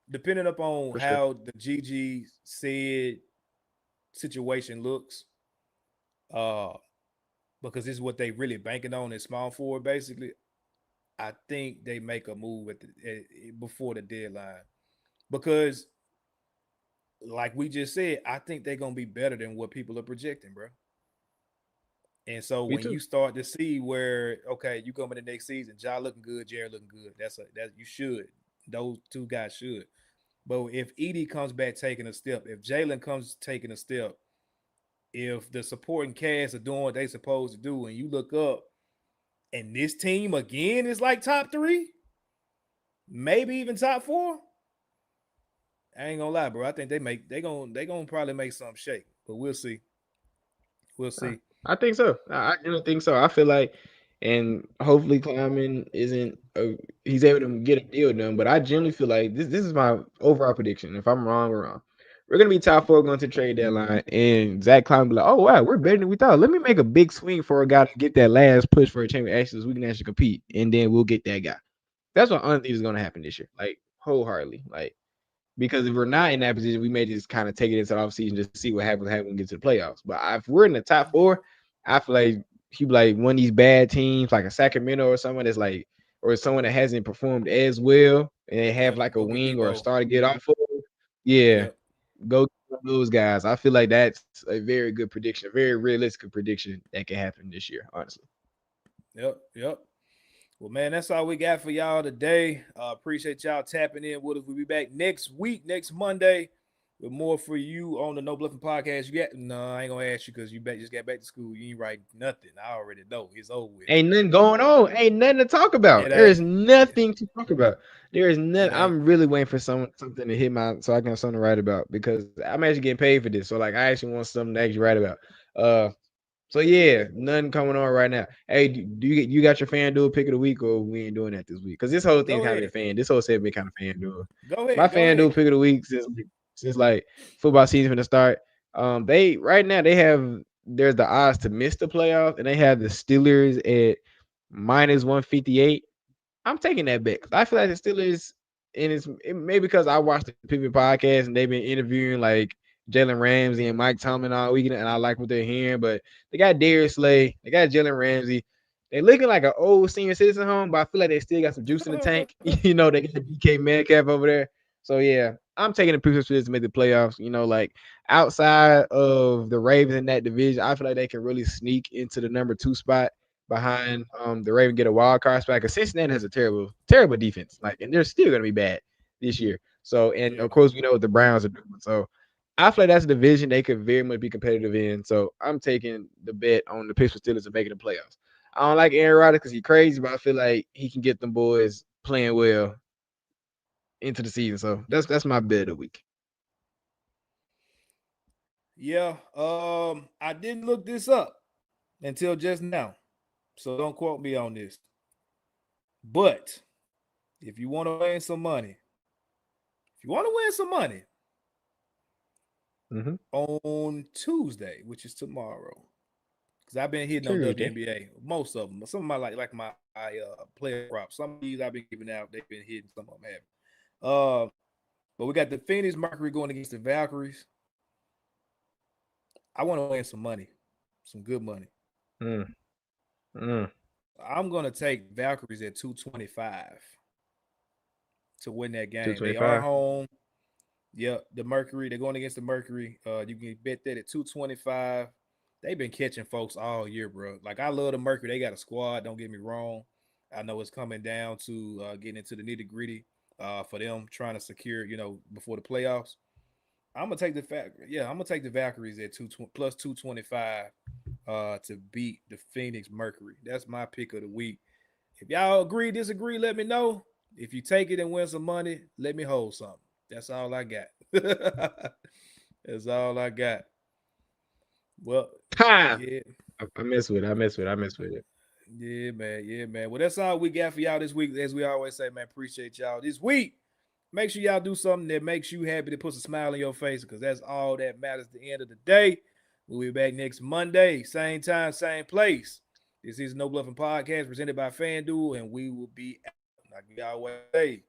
depending upon for sure. how the GG said situation looks. Uh, because this is what they really banking on is small forward. Basically, I think they make a move before the deadline because, like we just said, I think they're gonna be better than what people are projecting, bro. And so Me when too. you start to see where you come in the next season, Ja looking good, Jared looking good. That you should. Those two guys should. But if Edie comes back taking a step, if Jalen comes taking a step, if the supporting cast are doing what they supposed to do, and you look up and this team again is like top 3, maybe even top 4. I ain't gonna lie, bro. I think they gonna probably make something shake, but we'll see. We'll see. I think so. I don't think so. I feel like, and hopefully, Kleiman isn't. He's able to get a deal done. But I generally feel like this is my overall prediction. If I'm wrong, we're wrong. We're gonna be top 4 going to trade deadline, and Zach Kleiman be like, "Oh wow, we're better than we thought. Let me make a big swing for a guy to get that last push for a championship. Actually, so we can actually compete, and then we'll get that guy." That's what I honestly think is gonna happen this year, like wholeheartedly, like. Because if we're not in that position, we may just kind of take it into the offseason just to see what happens when we get to the playoffs. But if we're in the top 4, I feel like he'd be like one of these bad teams, like a Sacramento or someone that's like, or someone that hasn't performed as well, and they have Yep. like a Go get wing or a Debo. star to get off of. Yeah, Yep. go get those guys. I feel like that's a very good prediction, a very realistic prediction that can happen this year, honestly. Yep. Yep. Well, man, that's all we got for y'all today. Appreciate y'all tapping in with us. We'll be back next week, next Monday, with more for you on the No Bluffin podcast. I ain't gonna ask you because you just got back to school. You ain't write nothing. I already know it's over with. Ain't nothing going on. Ain't nothing to talk about. It There ain't. is nothing to talk about. There is It nothing. ain't. I'm really waiting for something to hit so I can have something to write about because I'm actually getting paid for this. So like I actually want something to actually write about. So yeah, nothing coming on right now. Hey, do you got your FanDuel pick of the week or we ain't doing that this week? Because this whole thing's Go kind of ahead. this whole segment kind of FanDuel. Go My ahead. Go ahead. FanDuel pick of the week since like football season gonna start. They right now there's the odds to miss the playoffs and they have the Steelers at minus 158. I'm taking that bet. I feel like the Steelers, and it may because I watched the Pippen podcast and they've been interviewing like Jalen Ramsey and Mike Tomlin all weekend, and I like what they're hearing. But they got Darius Slay, they got Jalen Ramsey. They looking like an old senior citizen home, but I feel like they still got some juice in the tank. They got DK Metcalf over there. So yeah, I'm taking the Pittsburgh Steelers to make the playoffs. You know, like outside of the Ravens in that division, I feel like they can really sneak into the number 2 spot behind the Ravens, get a wild card spot. Because Cincinnati has a terrible defense. Like, and they're still gonna be bad this year. So, and of course, we know what the Browns are doing. So I feel like that's a division they could very much be competitive in. So I'm taking the bet on the Pittsburgh Steelers of making the playoffs. I don't like Aaron Rodgers because he's crazy, but I feel like he can get them boys playing well into the season. So that's my bet of the week. Yeah. I didn't look this up until just now, so don't quote me on this. But if you want to win some money, on Tuesday, which is tomorrow, because I've been hitting on WNBA, most of them. Some of my like my player props. Some of these I've been giving out, they've been hitting. Some of them haven't. But we got the Phoenix Mercury going against the Valkyries. I want to win some money, some good money. I'm going to take Valkyries at 225 to win that game. They are home. Yeah, the Mercury, they're going against the Mercury. You can bet that at 225. They've been catching folks all year, bro. Like, I love the Mercury. They got a squad, don't get me wrong. I know it's coming down to getting into the nitty-gritty for them trying to secure, before the playoffs. I'm gonna take the Valkyries at plus 225 to beat the Phoenix Mercury. That's my pick of the week. If y'all agree, disagree, let me know. If you take it and win some money, let me hold something. That's all I got. That's all I got. Well, yeah. I mess with it. Yeah, man. Well, that's all we got for y'all this week. As we always say, man, appreciate y'all this week. Make sure y'all do something that makes you happy, that puts a smile on your face, because that's all that matters at the end of the day. We'll be back next Monday, same time, same place. This is No Bluffin Podcast presented by FanDuel, and we will be out. Like y'all say,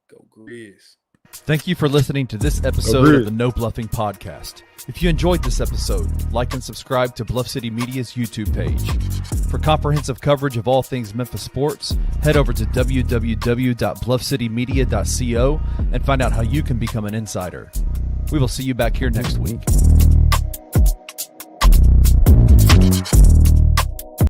go Grizz. Thank you for listening to this episode of the No Bluffing Podcast. If you enjoyed this episode, like and subscribe to Bluff City Media's YouTube page. For comprehensive coverage of all things Memphis sports, head over to www.bluffcitymedia.co and find out how you can become an insider. We will see you back here next week.